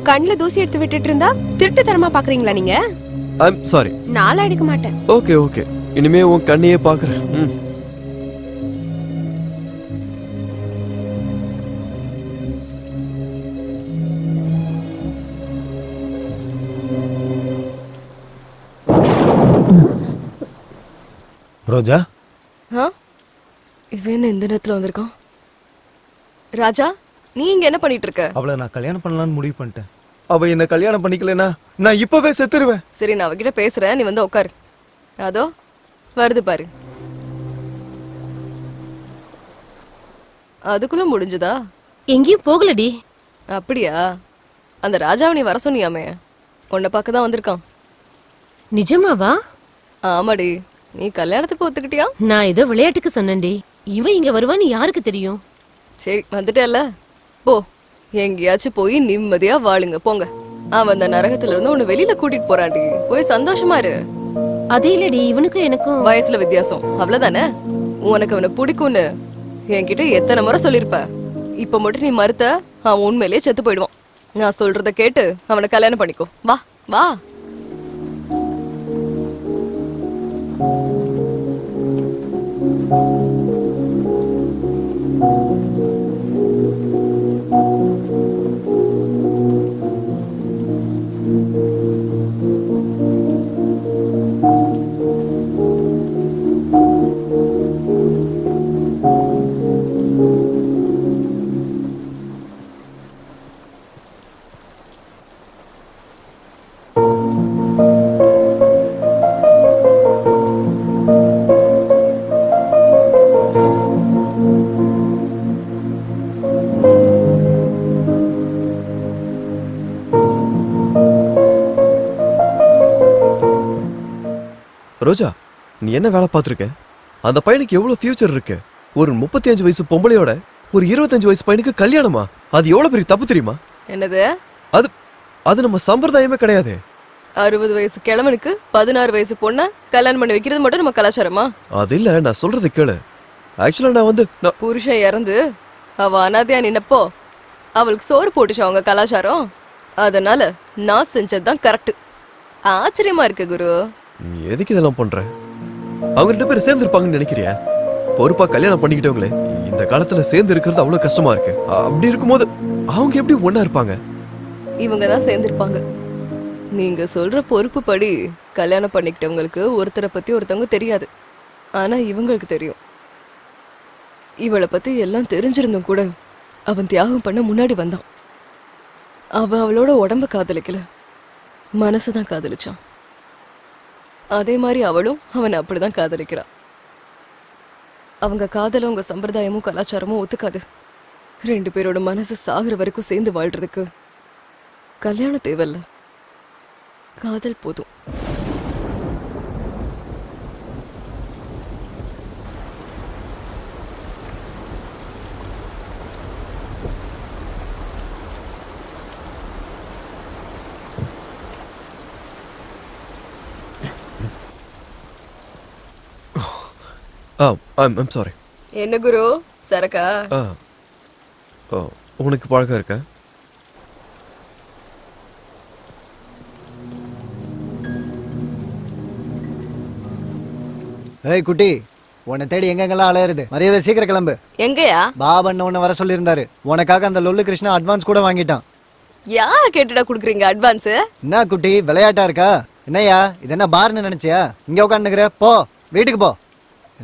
கண்ணுல தூசி எடுத்து விட்டுட்டு இருந்தா திருட்டுத்தனமா பாக்குறீங்களா நீங்க? I'm sorry. நாளா எடுக்க மாட்டேன். ஓகே ஓகே, இனிமே உன் கண்ணையே பாக்குறேன். ரோஜா இவன் இந்த நேரத்துல வந்திருக்கான். ராஜா, நீ இங்க என்ன பண்ணிட்டு இருக்க? அவளை நான் கல்யாணம் பண்ணலாம்னு முடிவு பண்ணிட்டேன். அவ என்ன கல்யாணம் பண்ணிக்கலனா நான் இப்பவே செத்துருவேன். சரி, நான் அவகிட்ட பேசுறேன், நீ வந்து உட்காரு. அதோ வருது பாரு. அதுக்குள்ள முடிஞ்சதா? எங்கேயும் போகலடி. அப்படியா? அந்த ராஜாவை நீ வர சொன்னியாமே, உன்னை பார்க்க தான் வந்திருக்கான். நிஜமாவா? ஆமாடி. நீ கல்யாணத்துக்கு ஒத்துக்கிட்டியா? நான் ஏதோ விளையாட்டுக்கு சொன்னேன்டி. இவன் இங்க வருவான்னு யாருக்கு தெரியும்? சரி, வந்துட்டேல்ல, போ. எங்கேயாச்சும் போய் நிம்மதியா வாழுங்க, போங்க. அவன் அந்த நரகத்துல இருந்து உன்னை வெளியில கூட்டிட்டு போறான்டி. போய் சந்தோஷமா இரு. அதே இல்லடி, இவனுக்கும் எனக்கும் வயசுல வித்தியாசம், அவ்வளவுதானே? உனக்கு அவனை பிடிக்கும்னு என்கிட்ட எத்தனை முறை சொல்லிருப்ப. இப்ப மட்டும் நீ மறுத்த, அவன் உண்மையிலேயே செத்து போயிடுவான். நான் சொல்றத கேட்டு அவனை கல்யாணம் பண்ணிக்கோ. வா வா. ரோஜா, நீ என்ன வேலை பார்த்துருக்க? அந்த பையனுக்கு எவ்வளவு ஃபியூச்சர் இருக்கு. ஒரு 35 வயசு பொம்பளையோட ஒரு 25 வயசு பையனுக்கு கல்யாணமா? அது எவ்வளவு பெரிய தப்பு தெரியுமா? என்னது? அது நம்ம சம்பிரதாயமே கிடையாது. 60 வயசு கிழவனுக்கு 16 வயசு பொண்ண கல்யாணம் பண்ணி வைக்கிறது மட்டும் நம்ம கலாச்சாரமா? அது இல்ல, நான் சொல்றது கேளு. ஆக்சுவலா நான் வந்து புருஷன் இறந்து அவ அனாதையா நின்னப்போ அவளுக்கு சோறு போட்டுச்சு அவங்க கலாச்சாரம். அதனால நான் செஞ்சதுதான் கரெக்ட். ஆச்சரியமா இருக்கு குரு. நீ எதுக்கு இதெல்லாம் பண்ற? அவங்க 2 பேரும் சேர்ந்து இருப்பாங்கன்னு நினைக்கிறியா? பொறுப்பா கல்யாணம் பண்ணிக்கிட்டவங்களே இந்த காலத்துல சேர்ந்து இருக்கிறது அவ்வளவு கஷ்டமா இருக்கு. அப்படி இருக்கும்போது அவங்க எப்படி ஒண்ணா இருப்பாங்க? இவங்கதான் சேர்ந்திருப்பாங்க. நீங்க சொல்ற பொறுப்பு படி கல்யாணம் பண்ணிக்கிட்டவங்களுக்கு ஒருத்தரை பத்தி ஒருத்தவங்க தெரியாது. ஆனா இவங்களுக்கு தெரியும். இவளை பத்தி எல்லாம் தெரிஞ்சிருந்தும் கூட அவன் தியாகம் பண்ண முன்னாடி வந்தான். அவன் அவளோட உடம்ப காதலிக்கல, மனசுதான் காதலிச்சான். அதே மாதிரி அவளும் அவனை அப்படிதான் காதலிக்கிறா. அவங்க காதல உங்க சம்பிரதாயமும் கலாச்சாரமும் ஒத்துக்காது. 2 பேரோட மனசு சாகுற வரைக்கும் சேர்ந்து வாழ்றதுக்கு கல்யாணம் தேவையில்ல, காதல் போதும். I'm sorry. என்ன குரு, சரக்கா? உனக்கு பழக்கம் இருக்கா? ஏய் குட்டி, உன்னை தேடி எங்கெங்கெல்லாம் அலையிறது. மரியாதை சீக்கிரம் கிளம்பு. எங்கயா? பாபன் உன்னை வர சொல்லியிருந்தாரு. உனக்காக அந்த லொல்லு கிருஷ்ணா அட்வான்ஸ் கூட வாங்கிட்டான். யார கேட்டுடா குடுக்குறீங்க அட்வான்ஸ்? என்ன குட்டி, விளையாட்டா இருக்கா? என்னையா இது என்ன பார்னு நினைச்சியா? இங்க உட்காந்துக்கிற, போ வீட்டுக்கு போ.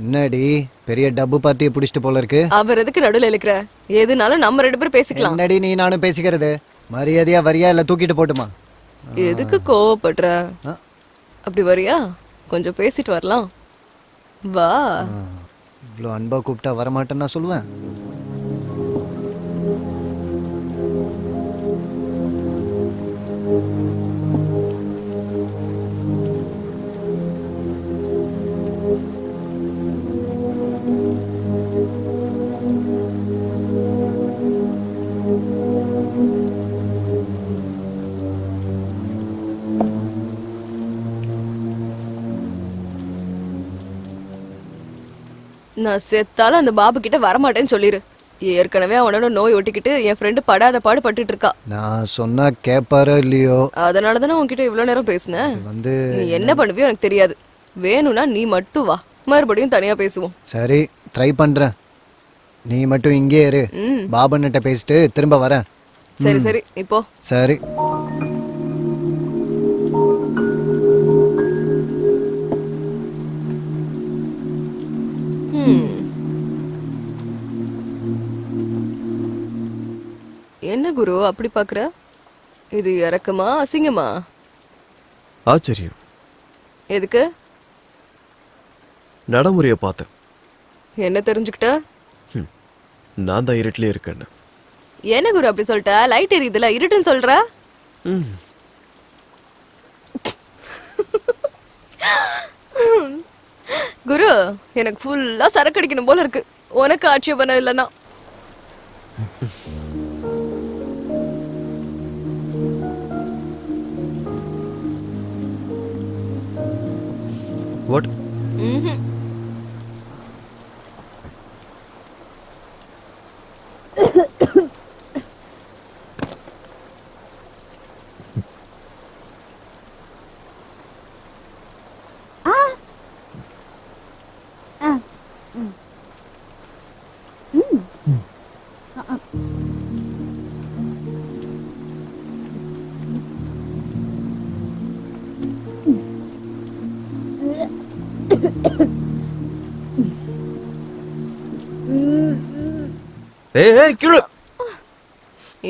என்னடி பெரிய டப்பு பார்ட்டியை பிடிச்சிட்டு போல இருக்கு. அவர் எதுக்கு நடுவில் இருக்கிற? எதுனாலும் நம்ம 2 பேரும் பேசிக்கலாம். என்னடி நீ நானும் பேசிக்கிறது? மரியாதையா வரியா இல்ல தூக்கிட்டு போட்டுமா? எதுக்கு கோவப்படுற? அப்படி வரியா? கொஞ்சம் பேசிட்டு வரலாம், வா. இவ்வளோ அன்பா கூப்பிட்டா வரமாட்டேன்னு நான் சொல்லுவேன். நான் செத்தாலும் அந்த பாபு கிட்ட வரமாட்டேன்னு சொல்லிரு. ஏற்கனவே அவனோட நோய் ஒட்டிக்கிட்டு என் ஃப்ரெண்டு படாத பாடு பட்டுட்டு இருக்கா. நான் சொன்னா கேப்பாரோ இல்லையோ, அதனாலதானே உன்கிட்ட இவ்வளவு நேரம் பேசினேன். வந்து நீ என்ன பண்ணுவியோ எனக்கு தெரியாது. வேணும்னா நீ மட்டும் வா, மறுபடியும் தனியா பேசுவோம். சரி, ட்ரை பண்றேன். நீ மட்டும் இங்கே இரு, பாபன்கிட்ட பேசிட்டு திரும்ப வரேன். சரி சரி, இப்போ சரி. என்ன குரு அப்படி பாக்குற? இது இறக்கமா அசிங்கமா? ஆச்சரியம். எதுக்கு? நடைமுறையை பார்த்தேன். என்ன தெரிஞ்சுக்கிட்ட? நான் தான் இருட்டிலே இருக்கேன்னு. என்ன குரு அப்படி சொல்லிட்ட? லைட் எரியுதுல, இருட்டுன்னு சொல்ற? குரு எனக்கு ஃபுல்லா சரக்கு அடிக்கணும் போல இருக்கு. உனக்கு ஆட்சேபணம் இல்லைன்னா. What?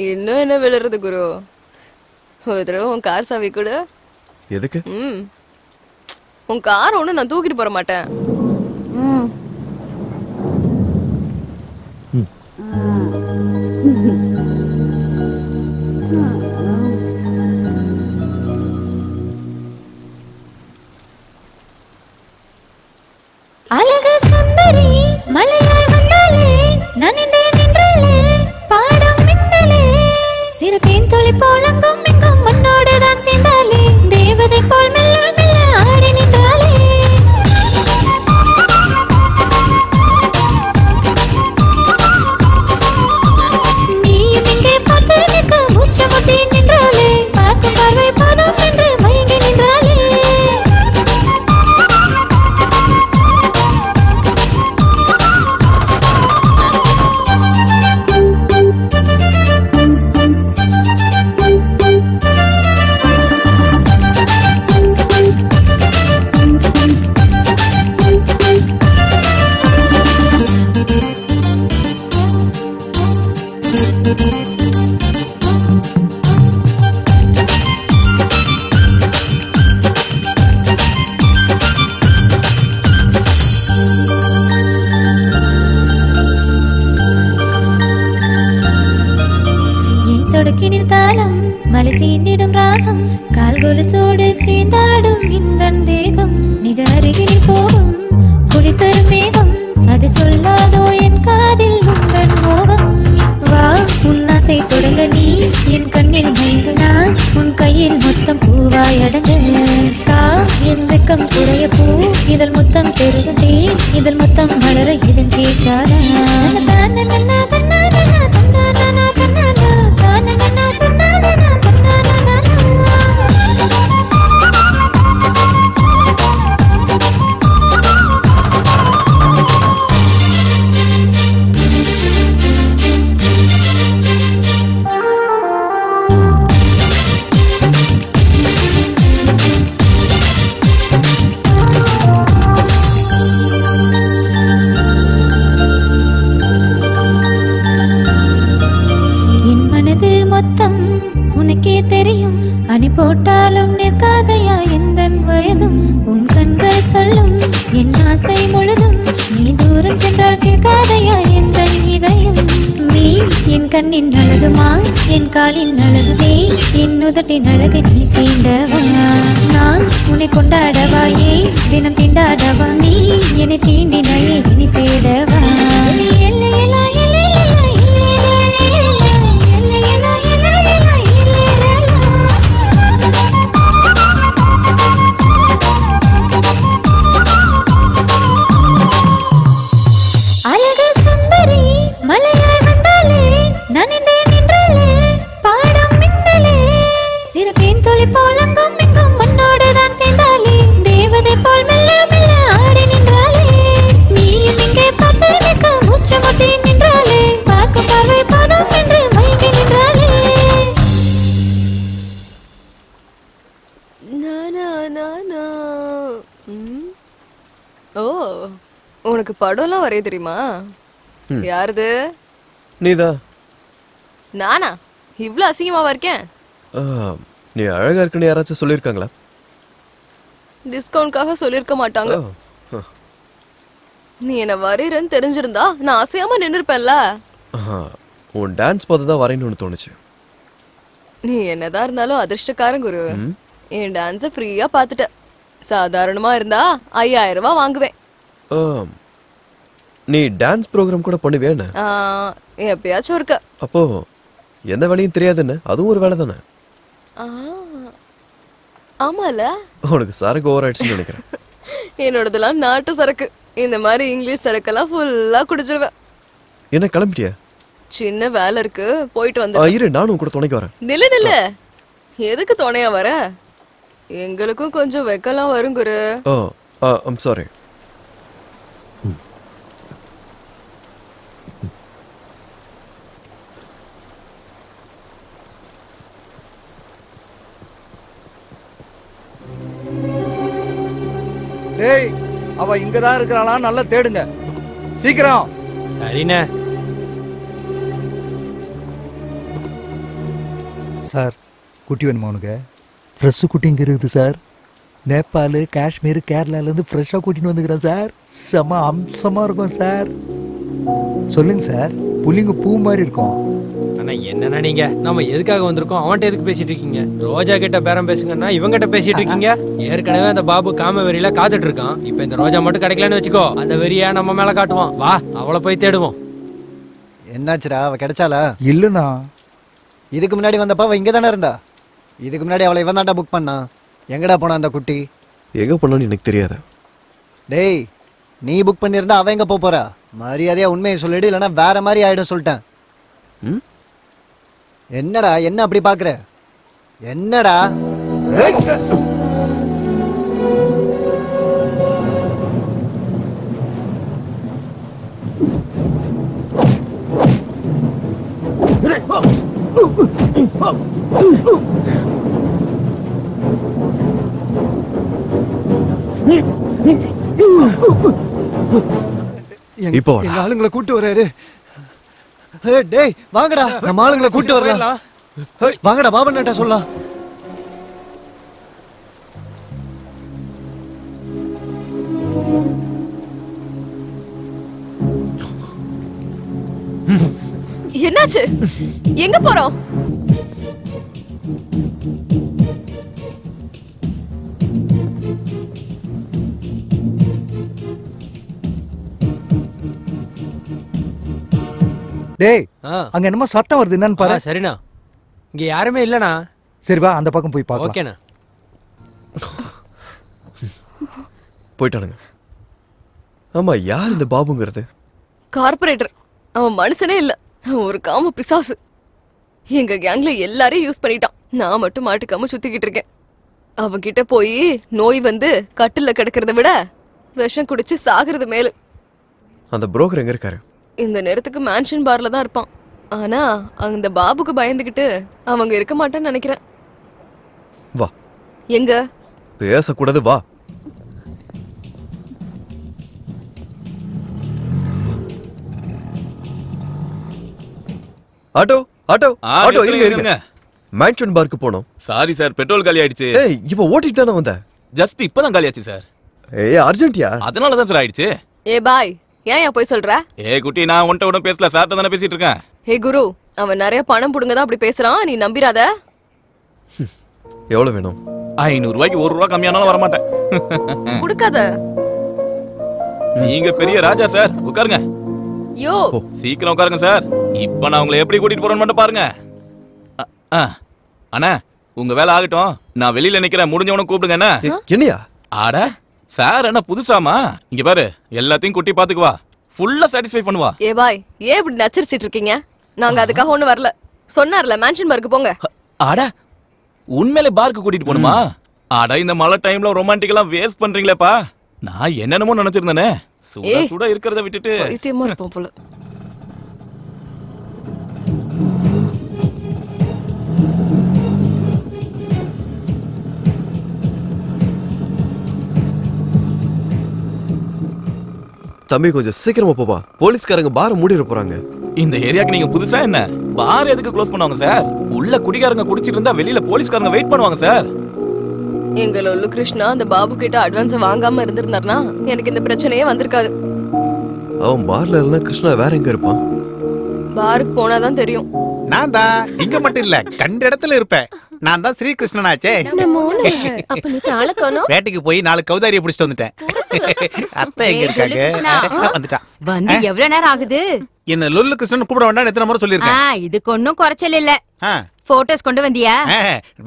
இன்னும் என்ன விழுறது குரு? ஒரு தடவை உன் கார் சாவி கொடு. எதுக்கு? உன் கார் ஒண்ணு நான் தூக்கிட்டு போற மாட்டேன். அழகு சுந்தரி மலையாய் வந்தாலே நனைந்தேன் நின்றாலே பாடம் மின்னலே சிறுதேன் துளி போலங்கும் எங்கும் மண்ணோடு தான் சேர்ந்தாலே தேவதை போல் மெல்ல மெல்ல ஆடி நின்றாலே நீயும் இங்கே பார்த்து நிற்க மூச்சு முட்டி நின்றாலே பார்க்கும் பார்வை போதும் என்று மயங்கி நின்றாலே சொடுக்கினில் தாளம் மலை சேர்ந்திடும் ராகம் கால்கொலு சோடு சேர்ந்தாடும் இந்த தேகம் மிக அருகினில் போகும் குளித்தரும் மேகம் அது சொல்லாதோ என் காதில் உங்கள் மோகம் வா உன்னாசை தொடங்க நீ என் கண்ணில் மயங்கு நான் உன் கையில் மொத்தம் பூவாய் அடங்கு கா என் வெக்கம் குறைய பூ இதழ் முத்தம் பெருகும் தீ இதழ் முத்தம் மலர இதன் கேட்காத உனக்கே தெரியும் அணி போட்டாலும் நிற்காதையா எந்த வயதும் உன் கண்கள் சொல்லும் என் ஆசை முழுதும் நீ தூரம் சென்றால் கேட்காதையா எந்த இதயம் நீ என் கண்ணின் அழகுமா என் காலின் அழகுதே என் உதட்டின் அழகு நீ தீண்டவா நான் உன்னை கொண்டாடவாயே தினம் தீண்டாடவா நீ என்னை தீண்டினாயே இனி தேடவா அழகு சுந்தரி மலையாய் வந்தாலே நனைந்தேன் நின்றாலே பாடம் மின்னலே சிறுதேன் துளி போலங்கும் எங்கும் மண்ணோடு தான் சேர்ந்தாலே தேவதை போல் மெல்ல மெல்ல ஆடி நின்றாலே நீயும் இங்கே பார்த்து நிற்க மூச்சு முட்டி நின்றாலே பார்க்கும் பார்வை போதும் என்று மயங்கி நின்றாலே ஓ உனக்கு படம்லாம் வரைய தெரியுமா? யாருது? நீதா? நானா? இவ்ளோ அசிங்கமாவா இருக்கேன்? நீ அழகா இருக்குன்னு யாராச்சும் சொல்லியிருக்காங்களா? டிஸ்கவுண்ட்காக சொல்லிருக்க மாட்டாங்க. நீ என்ன வரையறன்னு தெரிஞ்சிருந்தா நான் அசையாம நின்னுருப்பேன்ல. உன் டான்ஸ் பார்த்து தான் வரையணும்னு தோணுச்சு. நீ என்னதான் இருந்தாலும் அதிர்ஷ்டக்காரன் குரு. என் டான்ஸ ஃப்ரீயா பாத்துட்ட. சாதாரணமா இருந்தா 5000 ரூபாய் வாங்குவேன். நீ டான்ஸ் ப்ரோக்ராம் கூட பண்ணுவேன்னு? எப்பயாச்சும் இருக்க. அப்போ எந்த வேலையும் தெரியாதுன்னு அதுவும் ஒரு வேலை தானே? ஆமால. உனக்கு சரக்கு ஓவர் ஆயிடுச்சுன்னு நினைக்கிறேன். என்னோடதெல்லாம் நாட்டு சரக்கு. இந்த மாதிரி இங்கிலீஷ் சரக்கெல்லாம் ஃபுல்லா குடிச்சிருவேன். என்ன கிளம்பிட்டியா? சின்ன வேலை இருக்கு, போயிட்டு வந்து. இரு, நானும் கூட துணைக்கு வரேன். நில்லு. எதுக்கு துணையா வர? எங்களுக்கும் கொஞ்சம் வெக்கலாம் வரும் குரு. I'm sorry. டேய், அவ இங்கதான் இருக்கிறாளா? நல்லா தேடுங்க சீக்கிரம். சரிண்ணே. சார், குட்டி வேணுமா உனக்கு? ஃப்ரெஷ்ஷு குட்டி இங்கே இருக்குது சார். நேபாள், காஷ்மீர், கேரளாலேருந்து ஃப்ரெஷ்ஷாக கூட்டின்னு வந்துக்கிறேன் சார். செம அம்சமாக இருக்கும் சார். சொல்லுங்க சார். புள்ளிங்க பூ மாதிரி இருக்கும். அண்ணா என்னண்ணா நீங்க? நம்ம எதுக்காக வந்திருக்கோம்? அவன்கிட்ட எதுக்கு பேசிட்டு இருக்கீங்க? ரோஜா கிட்ட பேரம் பேசுங்கன்னா இவங்கிட்ட பேசிட்டு இருக்கீங்க. ஏற்கனவே அந்த பாபு காம வெறியில காத்துட்டு இருக்கான். இப்ப இந்த ரோஜா மட்டும் கிடைக்கலன்னு வச்சுக்கோ, அந்த வெறியா நம்ம மேல காட்டுவான். வா, அவளை போய் தேடுவோம். என்னாச்சுரா? அவ கிடைச்சாளா? இல்லைண்ணா. இதுக்கு முன்னாடி வந்தப்ப அவ இங்கே தானே இருந்தா. இதுக்கு முன்னாடி அவளை இவன் தாண்டா புக் பண்ணா. எங்கடா போனா அந்த குட்டி? எங்க போனான்னு எனக்கு தெரியாது. டேய், நீ புக் பண்ணியிருந்தா அவ எங்க போறா? மரியாதையா உண்மையை சொல்லிடு, இல்லைன்னா வேற மாதிரி ஆயிடும் சொல்லிட்டேன். என்னடா என்ன அப்படி பாக்குற? என்னடா? இப்போ எங்க ஆளுங்களை கூட்டு வர்றாரு. டேய் வாங்கடா, நம்ம ஆளுங்களை கூட்டு வரலாம். வாங்கடா, பாபன் கிட்ட சொல்லலாம். என்னாச்சு? எங்க போறோம்? டேய், அங்க என்னமோ சத்தம் வருது, என்னன்னு பாரு. சரிண்ணா. இங்க யாருமே இல்லண்ணா. சரி வா, அந்த பக்கம் போய் பார்க்கலாம். ஓகேண்ணா. போயிட்டானுங்க. ஆமா, யார் இந்த பாபுங்கிறது? கார்பரேட்டர். அவன் மனுஷனே இல்ல, ஒரு காம பிசாசு. எங்க கேங்ல எல்லாரையும் யூஸ் பண்ணிட்டான். நான் மட்டும் மாட்டுக்காம சுத்திக்கிட்டு இருக்கேன். அவன் கிட்ட போய் நோய் வந்து கட்டில கிடக்கிறத விட விஷம் குடிச்சு சாகிறது மேலு. அந்த புரோக்கர் எங்க இருக்காரு? இந்த நேரத்துக்கு மேன்ஷன் பார்ல தான் இருப்பான். ஆனா அந்த பாபுக்கு பயந்துகிட்டு அவங்க இருக்க மாட்டான்னு நினைக்கிறேன். வா. எங்க? பேசக்கூடாது, வா. ஆட்டோ ஆட்டோ ஆட்டோ, இருங்க. மேன்ஷன் பார்க்கு போனோம். சாரி சார், பெட்ரோல் காலி ஆயிடுச்சு. ஏய், இப்போ ஓட்டிட்டு தானே வந்த? ஜஸ்ட் இப்பதான் காலி ஆச்சு சார். ஏய், அர்ஜென்ட்டியா? அதனால தான் சார் ஆயிடுச்சு. ஏ பாய், ஏன் போய் சொல்ற? ஏ குட்டி, நான் உன்கிட்ட உடனே பேசல, சார்ட்ட தானே பேசிட்டு இருக்கேன். ஹே குரு, அவன் நிறைய பணம் புடுங்கதான் அப்படி பேசுறான், நீ நம்பிராத. எவ்வளவு வேணும்? 500 ரூபாய்க்கு 1 ரூபா கம்மியானாலும் வர மாட்டேன். குடுக்காத. நீங்க பெரிய ராஜா சார், உட்காருங்க. யோ, சீக்கிரம் உட்காருங்க சார். இப்ப நான் உங்களை எப்படி கூட்டிட்டு போறேன்னு மட்டும் பாருங்க. அண்ணா, உங்க வேலை ஆகட்டும், நான் வெளியில நிக்கிறேன், முடிஞ்சவன கூப்பிடுங்க. என்ன என்னையா? ஆட சார், என்ன புதுசாமா? இங்க பாரு, எல்லாத்தையும் குட்டி பாத்துக்குவா, ஃபுல்லா சாட்டிஸ்ஃபை பண்ணுவா. ஏ பாய், ஏன் இப்படி நச்சரிச்சிட்டு இருக்கீங்க? நாங்க அதுக்காக ஒண்ணு வரல. சொன்னார்ல மேன்ஷன் பார்க்கு போங்க. ஆட, உண்மையிலே பார்க்கு கூட்டிட்டு போணுமா? ஆட, இந்த மழை டைம்ல ரொமான்டிக்கலா வேஸ்ட் பண்றீங்களேப்பா. நான் என்னென்னமோ நினைச்சிருந்தேனே. சுட சுட இருக்கிறத விட்டுட்டு பைத்தியமா இருப்போம் போல. தம்பி, கொஞ்சம் சீக்கிரமா போப்பா. போலீஸ்காரங்க பார மூடிட போறாங்க. இந்த ஏரியாக்கு நீங்க புதுசா என்ன? பார் எதுக்கு க்ளோஸ் பண்ணுவாங்க சார்? உள்ள குடிகாரங்க குடிச்சிட்டு இருந்தா வெளியில போலீஸ்காரங்க வெயிட் பண்ணுவாங்க சார். எங்க லொல்லு கிருஷ்ணா அந்த பாபு கிட்ட அட்வான்ஸ் வாங்காம இருந்திருந்தாருனா எனக்கு இந்த பிரச்சனையே வந்திருக்காது. அவன் பார்ல இல்ல கிருஷ்ணா வேற எங்க இருப்பான்? பாருக்கு போனாதான் தெரியும். நான் தான் இங்க மட்டும் இல்ல கண்ட இடத்துல இருப்பேன். நான் தான் ஸ்ரீகிருஷ்ணனாச்சே. அப்ப நீ ஆளக்கானோ? வேட்டைக்கு போய் 4 கௌதாரியை பிடிச்சிட்டு வந்துட்டேன். அத்தை எங்க இருக்காங்க? வந்துட்டான். வந்து எவ்வளவு நேரம் ஆகுது? என்ன லொல்லு கிருஷ்ணன் கூப்பிட வேண்டாம் எத்தனை முறை சொல்லிருக்கேன். இதுக்கு ஒன்னும் குறைச்சல் இல்ல. போட்டோஸ் கொண்டு வந்தியா?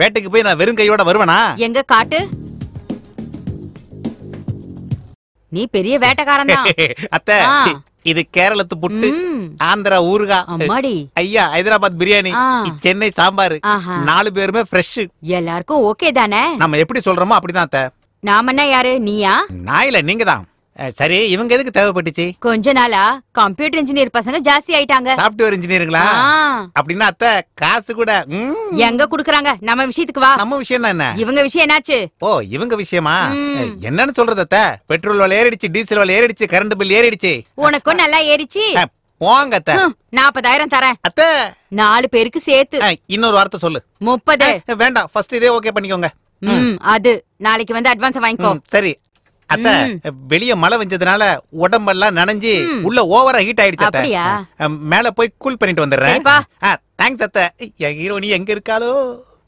வேட்டைக்கு போய் நான் வெறும் கையோட வருவேனா? எங்க காட்டு. நீ பெரிய வேட்டைக்காரன் தான். அத்தை இது கேரளத்து புட்டு, ஆந்திரா ஊறுகா, ஐயா ஹைதராபாத் பிரியாணி, சென்னை சாம்பார், 4 பேருமே ஃப்ரெஷ். எல்லாருக்கும் ஓகே தானே? நம்ம எப்படி சொல்றோமோ அப்படிதான் அத்தை. நாம என்ன யாரு? நீயா? நான் இல்ல நீங்க தான். சரி இவங்க எதுக்கு தேவைப்பட்டுச்சு? கொஞ்ச நாளா கம்ப்யூட்டர் இன்ஜினியர் பசங்க ஜாஸ்தி ஆயிட்டாங்க. சாஃப்ட்வேர் இன்ஜினியருங்களா? அப்படின்னா அத்தை காசு கூட எங்க குடுக்குறாங்க? நம்ம விஷயத்துக்கு வா. நம்ம விஷயம் தான் என்ன? இவங்க விஷயம் என்னாச்சு? ஓ இவங்க விஷயமா? என்னன்னு சொல்றது அத்தை? பெட்ரோல் விலை ஏறிடுச்சு, டீசல் விலை ஏறிடுச்சு, கரண்ட் பில் ஏறிடுச்சு. உனக்கும் நல்லா ஏறிச்சு. போங்க அத்தை. 40,000 தரேன் அத்தை. 4 பேருக்கு சேர்த்து. இன்னொரு வார்த்தை சொல்லு. 30. வேண்டாம் ஃபர்ஸ்ட் இதே ஓகே பண்ணிக்கோங்க. அது நாளைக்கு வந்து அட்வான்ஸ் வாங்கிக்கோ. சரி அத்தை வெளிய மழை வெஞ்சதுனால உடம்பெல்லாம் நனைஞ்சு உள்ள ஓவரா ஹீட் ஆயிடுச்சு அத்தை. மேல போய் கூல் பண்ணிட்டு வந்துடுறேன். தேங்க்ஸ் அத்தை. என் ஹீரோனி எங்க இருக்காளோ?